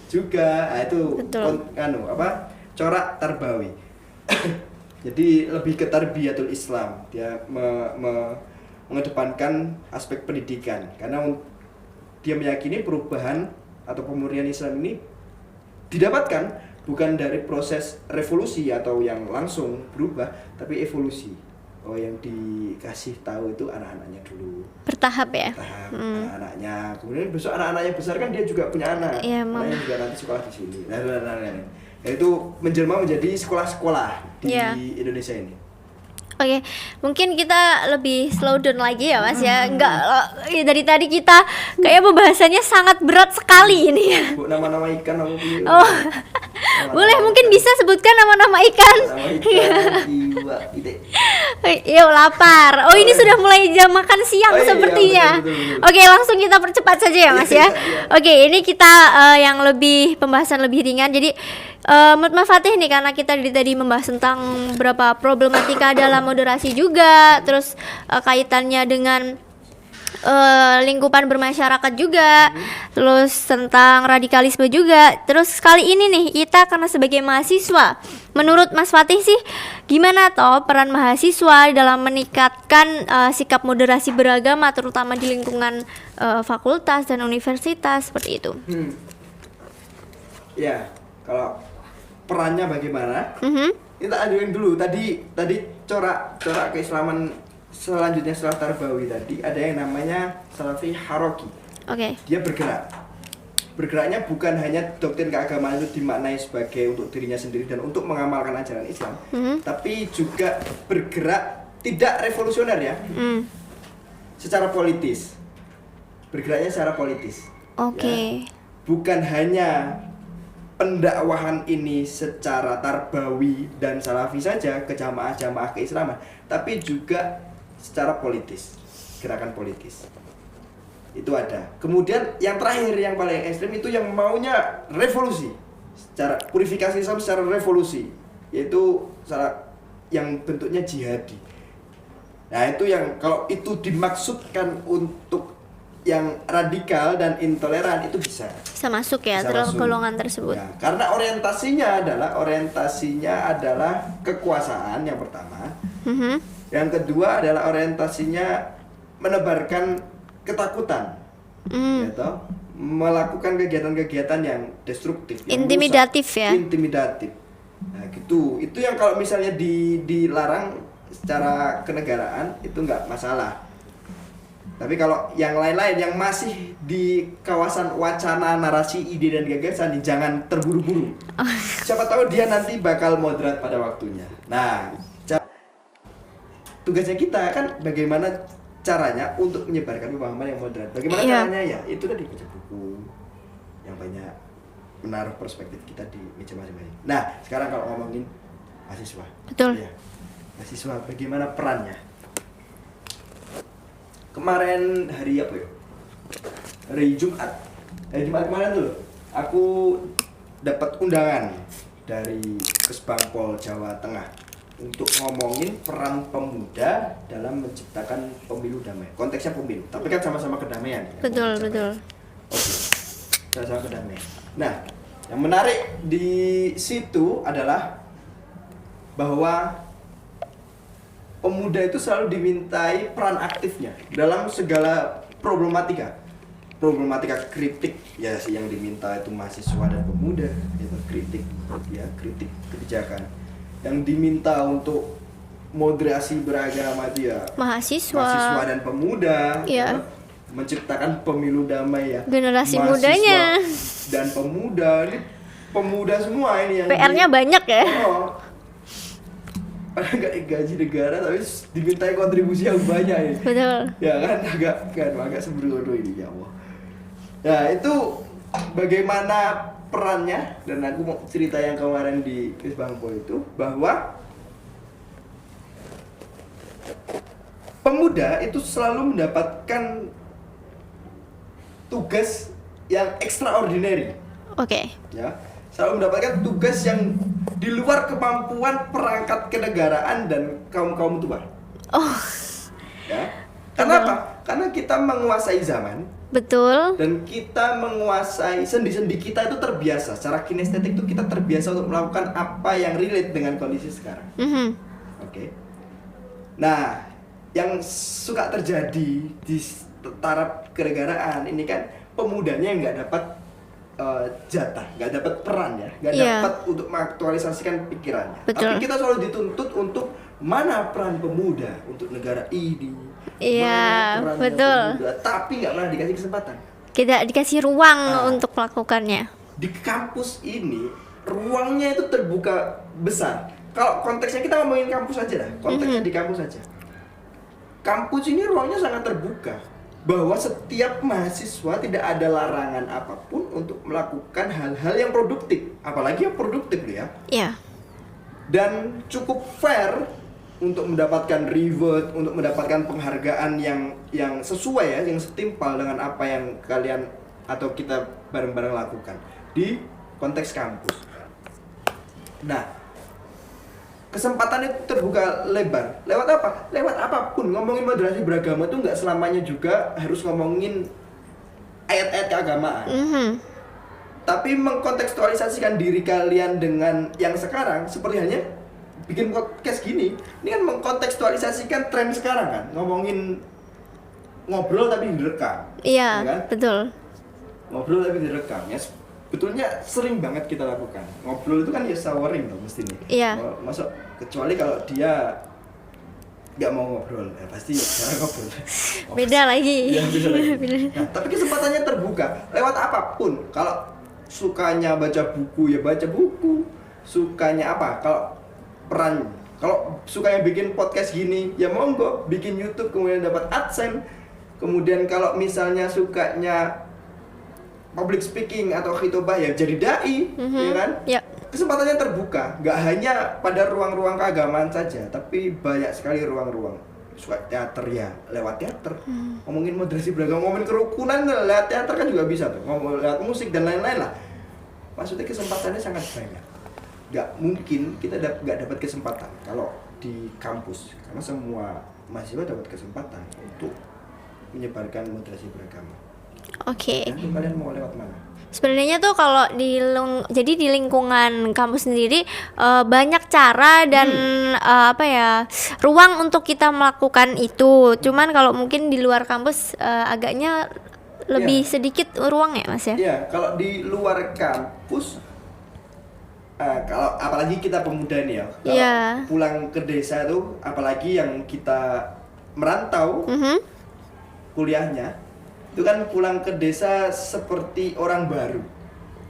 juga. Nah, itu Betul. corak tarbawi. Jadi lebih ke tarbiyatul Islam. Dia mengedepankan aspek pendidikan karena dia meyakini perubahan atau pemurnian Islam ini didapatkan bukan dari proses revolusi atau yang langsung berubah, tapi evolusi. Oh, yang dikasih tahu itu anak-anaknya dulu. Bertahap ya. Tahap anak-anaknya, kemudian besok anak-anaknya besar kan dia juga punya anak. Iya, Anaknya juga nanti sekolah di sini. Nah, itu menjelma menjadi sekolah-sekolah di Iya. Indonesia ini. Oke, mungkin kita lebih slow down lagi ya Mas ya. Enggak, dari tadi kita kayak pembahasannya sangat berat sekali ini ya. Bu, nama-nama ikan aku punya. Oh, boleh mungkin bisa sebutkan nama-nama ikan. Nama ikan, jiwa, ide. Yuk lapar. Oh ini sudah mulai jam makan siang Oh, iya, sepertinya. betul. Oke langsung kita percepat saja ya Mas ya. Iya. Oke ini kita yang lebih pembahasan lebih ringan. Jadi menurut Mas Fatih nih karena kita dari tadi membahas tentang beberapa problematika dalam moderasi juga, terus kaitannya dengan lingkupan bermasyarakat juga, terus tentang radikalisme juga. Terus kali ini nih kita karena sebagai mahasiswa, menurut Mas Fatih sih gimana toh peran mahasiswa dalam meningkatkan sikap moderasi beragama terutama di lingkungan fakultas dan universitas seperti itu? Ya, kalau perannya bagaimana? Mhm. Kita ajuin dulu. Tadi corak keislaman selanjutnya setelah tarbawi tadi ada yang namanya Salafi Haroki. Oke. Dia bergeraknya bukan hanya doktrin keagamaan itu dimaknai sebagai untuk dirinya sendiri dan untuk mengamalkan ajaran Islam, tapi juga bergerak tidak revolusioner ya, secara politis. Bergeraknya secara politis. Oke. Ya. Bukan hanya pendakwahan ini secara tarbawi dan salafi saja ke jamaah-jamaah keislaman, tapi juga secara politis, gerakan politis. Itu ada. Kemudian yang terakhir yang paling ekstrim itu yang maunya revolusi, secara purifikasi Islam secara revolusi, yaitu yang bentuknya jihadi. Nah, itu yang kalau itu dimaksudkan untuk yang radikal dan intoleran itu bisa Masuk ya Bisa dalam masuk. golongan tersebut. Ya, karena orientasinya adalah kekuasaan yang pertama. Mhm. Yang kedua adalah orientasinya menebarkan ketakutan, gitu, melakukan kegiatan-kegiatan yang destruktif, yang Intimidatif merusak, ya. intimidatif. Nah, gitu. Itu yang kalau misalnya dilarang secara kenegaraan itu nggak masalah. Tapi kalau yang lain-lain yang masih di kawasan wacana, narasi, ide dan gagasan, jangan terburu-buru. Siapa tahu dia nanti bakal moderat pada waktunya. Nah, tugasnya kita kan bagaimana caranya untuk menyebarkan pemahaman yang moderat. Bagaimana Iya. caranya ya? Itu tadi baca buku yang banyak, menaruh perspektif kita di meja masing-masing. Nah, sekarang kalau ngomongin mahasiswa. Betul. Ya, mahasiswa bagaimana perannya? Kemarin hari apa ya? Hari Jumat. Hari Jumat kemarin tuh aku dapat undangan dari Kesbangpol Jawa Tengah untuk ngomongin peran pemuda dalam menciptakan pemilu damai. Konteksnya pemilu, tapi kan sama-sama kedamaian. Ya, Betul, betul. Oke. Sama-sama kedamaian. Nah, yang menarik di situ adalah bahwa pemuda itu selalu dimintai peran aktifnya dalam segala problematika kritik ya sih yang diminta itu mahasiswa dan pemuda, itu kritik kebijakan. Yang diminta untuk moderasi beragama itu ya mahasiswa dan pemuda, Iya. menciptakan pemilu damai ya. Generasi Mahasiswa mudanya. dan pemuda, ini pemuda semua ini yang PR-nya banyak ya. Padahal nggak digaji negara tapi dimintai kontribusi yang banyak ini. Betul. Ya kan agak sembrono ini ya Allah. Ya itu bagaimana perannya, dan aku mau cerita yang kemarin di Chris Bangpo itu bahwa pemuda itu selalu mendapatkan tugas yang extraordinary. Oke. Ya, selalu mendapatkan tugas yang di luar kemampuan perangkat kenegaraan dan kaum tua. Oh, Ya, karena apa? Karena kita menguasai zaman betul. dan kita menguasai sendi-sendi kita itu terbiasa. Secara kinestetik itu kita terbiasa untuk melakukan apa yang relate dengan kondisi sekarang. Mhm. Oke. Nah, yang suka terjadi di taraf kenegaraan ini kan pemudanya yang nggak dapat jatah, nggak dapat peran ya, nggak Iya. dapat untuk mengaktualisasikan pikirannya. Betul. Tapi kita selalu dituntut untuk mana peran pemuda untuk negara ini. Iya, mana perannya betul. pemuda, tapi nggak pernah dikasih kesempatan. Kita dikasih ruang Ah. untuk melakukannya. Di kampus ini ruangnya itu terbuka besar. Kalau konteksnya kita ngomongin kampus aja lah, konteksnya di kampus aja. Kampus ini ruangnya sangat terbuka, bahwa setiap mahasiswa tidak ada larangan apapun untuk melakukan hal-hal yang produktif, apalagi yang produktif ya, Iya. dan cukup fair untuk mendapatkan reward, untuk mendapatkan penghargaan yang sesuai ya, yang setimpal dengan apa yang kalian atau kita bareng-bareng lakukan di konteks kampus. Nah, kesempatan itu terbuka lebar. Lewat apa? Lewat apapun. Ngomongin moderasi beragama itu nggak selamanya juga harus ngomongin ayat-ayat keagamaan. Mhm. Tapi mengkontekstualisasikan diri kalian dengan yang sekarang, seperti halnya bikin podcast gini. Ini kan mengkontekstualisasikan tren sekarang kan. Ngomongin ngobrol tapi direkam. Iya, Ya kan? betul. Ngobrol tapi direkam ya. Betulnya sering banget kita lakukan. Ngobrol itu kan ya showering loh mesti nih. Iya. Masuk kecuali kalau dia nggak mau ngobrol, ya pasti jarang ngobrol. Beda lagi. Iya, beda lagi. Beda. Nah, tapi kesempatannya terbuka lewat apapun. Kalau sukanya baca buku ya baca buku. Sukanya apa? Kalau peran, kalau sukanya bikin podcast gini ya monggo bikin YouTube kemudian dapat AdSense. Kemudian kalau misalnya sukanya public speaking atau khitobah ya jadi dai, Mhm. ya kan? Ya. Kesempatannya terbuka, nggak hanya pada ruang-ruang keagamaan saja, tapi banyak sekali ruang-ruang. Suka teater ya, lewat teater. Ngomongin moderasi beragama, ngomongin kerukunan lewat teater kan juga bisa tuh. Ngomong lewat musik dan lain-lain lah. Maksudnya kesempatannya sangat banyak. Nggak mungkin kita nggak dapat kesempatan kalau di kampus, karena semua mahasiswa dapat kesempatan untuk menyebarkan moderasi beragama. Oke. Tergantung kalian mau lewat mana. Sebenarnya tuh kalau jadi di lingkungan kampus sendiri banyak cara dan apa ya, ruang untuk kita melakukan itu. Cuman kalau mungkin di luar kampus agaknya lebih Iya. sedikit ruang ya, Mas ya. Iya, kalau di luar kampus, kalau apalagi kita pemuda nih ya, kalau Iya. pulang ke desa tuh, apalagi yang kita merantau Mhm. kuliahnya, itu kan pulang ke desa seperti orang baru,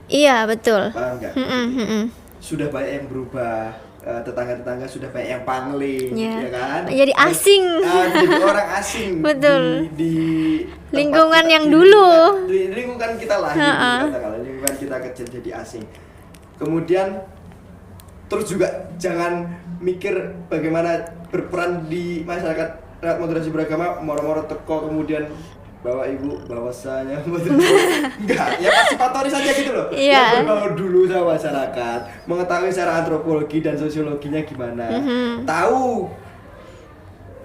Iya, betul. paham nggak? Mhm, mhm. Sudah banyak yang berubah, tetangga-tetangga sudah banyak yang pangling, Iya. ya kan? Jadi asing. Jadi orang asing. Betul. Di tempat Lingkungan kita- yang di dulu. Di lingkungan kita lahir, Ha-ha. katakanlah lingkungan kita kecil jadi asing. Kemudian terus juga jangan mikir bagaimana berperan di masyarakat lewat moderasi beragama, moro-moro teko kemudian bawa ibu bahwasanya enggak, ya partisipatoris saja gitu loh. Iya. Ya, berbaur dulu sama masyarakat, mengetahui secara antropologi dan sosiologinya gimana. Tahu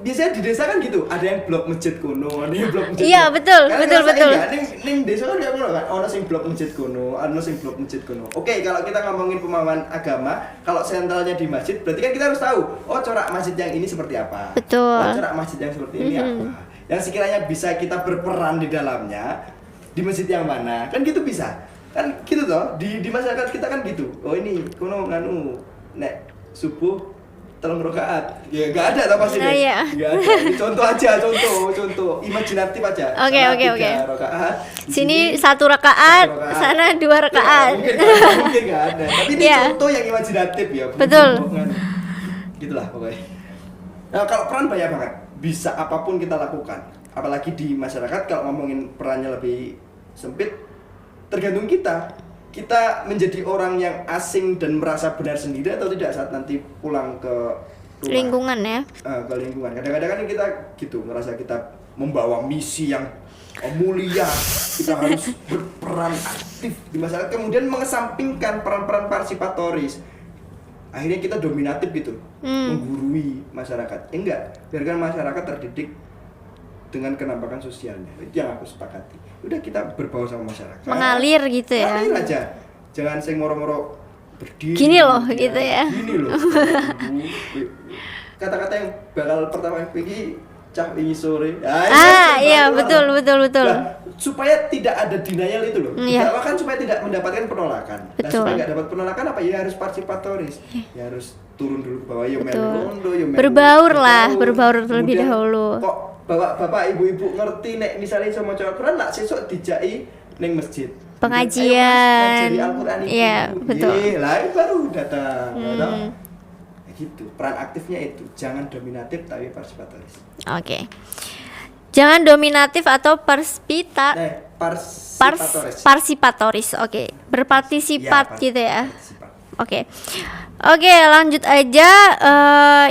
biasanya di desa kan gitu, ada yang blok masjid kuno, ada yang blok masjid Iya, kuno. betul, Kalian betul, ngerasain betul. nggak? Ning desa kan kayak ngono kan, ono sing blok masjid kuno, ono sing blok masjid kuno. Oke, kalau kita ngomongin pemahaman agama, kalau sentralnya di masjid, berarti kan kita harus tahu, oh corak masjid yang ini seperti apa. Betul. Oh corak masjid yang seperti ini apa. Yang sekiranya bisa kita berperan di dalamnya, di masjid yang mana, kan gitu bisa, kan gitu toh, di masyarakat kita kan gitu. Oh ini kuno nganu nek subuh 3 rakaat, ya nggak ada tau pasti Nah, deh, iya. nggak ada. Ini contoh aja, contoh imajinatif aja. Oke, Sana oke, 3 oke. rakaat, di Sini sini 1 rakaat, 1 rakaat. sana 2 rakaat. Ya, mungkin nggak ada, tapi ini Iya. contoh yang imajinatif ya. Betul. Bukan. Gitulah pokoknya. Nah, kalau peran banyak banget, bisa apapun kita lakukan. Apalagi di masyarakat, kalau ngomongin perannya lebih sempit, tergantung kita. Kita menjadi orang yang asing dan merasa benar sendiri atau tidak saat nanti pulang ke rumah. Lingkungan ya. Ke lingkungan. Kadang-kadang kan kita gitu, ngerasa kita membawa misi yang mulia, kita harus berperan aktif di masyarakat, kemudian mengesampingkan peran-peran partisipatoris. Akhirnya kita dominatif gitu, menggurui masyarakat. Enggak, biarkan masyarakat terdidik dengan kenampakan sosialnya. Itu yang aku sepakati. Udah, kita berbaur sama masyarakat. Mengalir gitu ya. Mengalir aja. Jangan sing moro-moro berdiri. Gini loh, gitu ya. Gini loh. Kata-kata yang bakal pertama pergi cah ini sore. Iya, betul. Nah, supaya tidak ada denial itu loh. Iya. Dakwah kan supaya tidak mendapatkan penolakan. Nah, Betul. supaya nggak dapat penolakan apa ya, harus partisipatoris. Ya harus turun dulu ke bawah, ya melu Betul. rondo, ya melu Berbaur lah, berbaur Kemudian, terlebih dahulu. Kok bapak ibu-ibu ngerti nek misalnya iso maca Al-Qur'an, nak sesuk dijaki ning masjid. Pengajian. Ayo, Mas, ngajari Al-Qur'an itu. Iya, betul. Lah baru datang. Gitu. Gitu. Peran aktifnya itu, jangan dominatif tapi partisipatoris. Oke. Jangan dominatif atau parsipatoris. Oke. Berpartisipat Ya, gitu ya. partisipat. Oke, lanjut aja.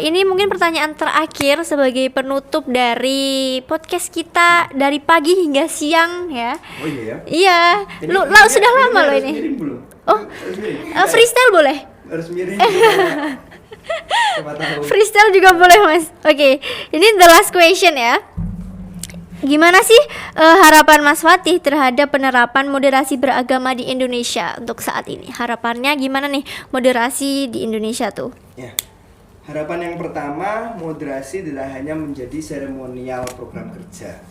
Ini mungkin pertanyaan terakhir sebagai penutup dari podcast kita dari pagi hingga siang ya. Oh iya ya. Iya, Ini sudah lama loh harus ini. miring belum? Oh, Harus miring? freestyle boleh? Harus miring. Siapa tahu. Freestyle juga boleh, Mas. Oke, ini the last question ya. Gimana sih harapan Mas Fatih terhadap penerapan moderasi beragama di Indonesia untuk saat ini? Harapannya gimana nih moderasi di Indonesia tuh? Ya. Harapan yang pertama, moderasi tidak hanya menjadi seremonial program kerja,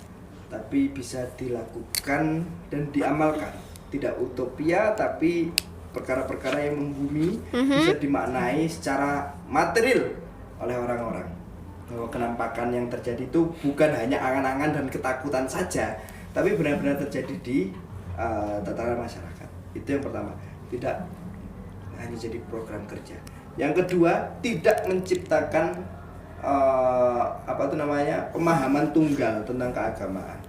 tapi bisa dilakukan dan diamalkan. Tidak utopia, tapi perkara-perkara yang membumi bisa dimaknai secara material oleh orang-orang. Bahwa kenampakan yang terjadi itu bukan hanya angan-angan dan ketakutan saja, tapi benar-benar terjadi di tataran masyarakat. Itu yang pertama, tidak hanya jadi program kerja. Yang kedua, tidak menciptakan pemahaman tunggal tentang keagamaan.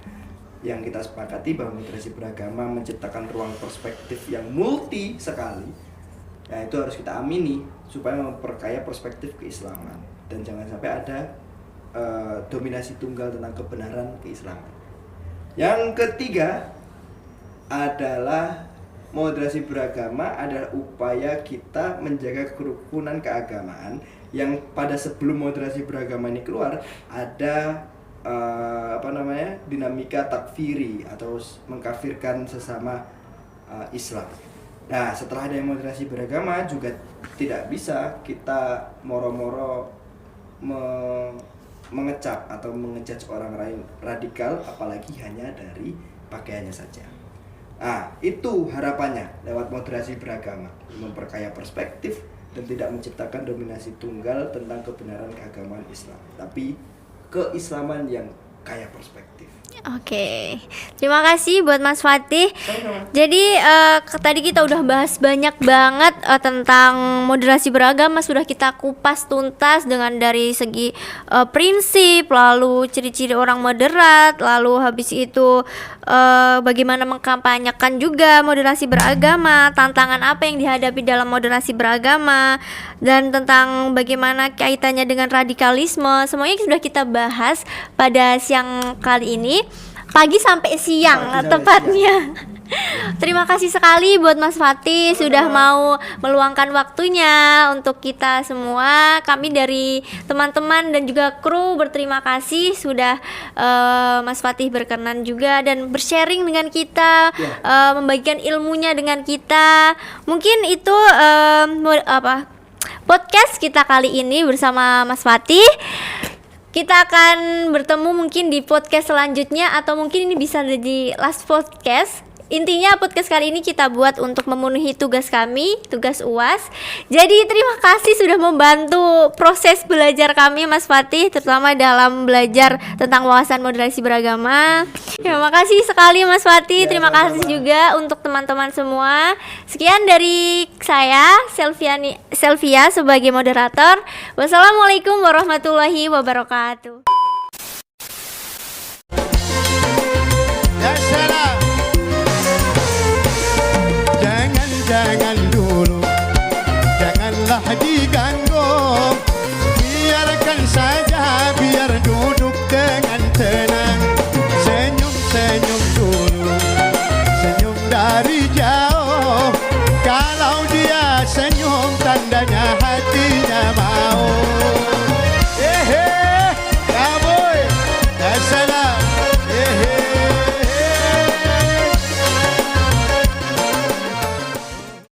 Yang kita sepakati bahwa moderasi beragama menciptakan ruang perspektif yang multi sekali. Ya, itu harus kita amini supaya memperkaya perspektif keislaman, dan jangan sampai ada dominasi tunggal tentang kebenaran keislaman. Yang ketiga adalah moderasi beragama adalah upaya kita menjaga kerukunan keagamaan, yang pada sebelum moderasi beragama ini keluar ada dinamika takfiri atau mengkafirkan sesama Islam. Nah, setelah ada moderasi beragama juga tidak bisa kita moro-moro mengecap atau mengejudge orang lain radikal, apalagi hanya dari pakaiannya saja. Nah, itu harapannya lewat moderasi beragama, memperkaya perspektif dan tidak menciptakan dominasi tunggal tentang kebenaran keagamaan Islam, tapi keislaman yang kaya perspektif. Oke, terima kasih buat Mas Fatih. Sama-sama. Jadi tadi kita udah bahas banyak banget tentang moderasi beragama, sudah kita kupas tuntas dengan dari segi prinsip, lalu ciri-ciri orang moderat, lalu habis itu bagaimana mengkampanyekan juga moderasi beragama, tantangan apa yang dihadapi dalam moderasi beragama, dan tentang bagaimana kaitannya dengan radikalisme. Semuanya sudah kita bahas pada siang kali ini, pagi sampai siang Pagi sampai tepatnya. Terima kasih sekali buat Mas Fatih sudah mau meluangkan waktunya untuk kita semua. Kami dari teman-teman dan juga kru berterima kasih sudah Mas Fatih berkenan juga dan bersharing dengan kita, membagikan ilmunya dengan kita. Mungkin itu podcast kita kali ini bersama Mas Fatih. Kita akan bertemu mungkin di podcast selanjutnya, atau mungkin ini bisa jadi last podcast. Intinya podcast kali ini kita buat untuk memenuhi tugas kami, tugas UAS. Jadi terima kasih sudah membantu proses belajar kami Mas Fatih, terutama dalam belajar tentang wawasan moderasi beragama. Terima kasih sekali Mas Fatih, terima kasih juga untuk teman-teman semua. Sekian dari saya, Selvia sebagai moderator. Wassalamualaikum warahmatullahi wabarakatuh.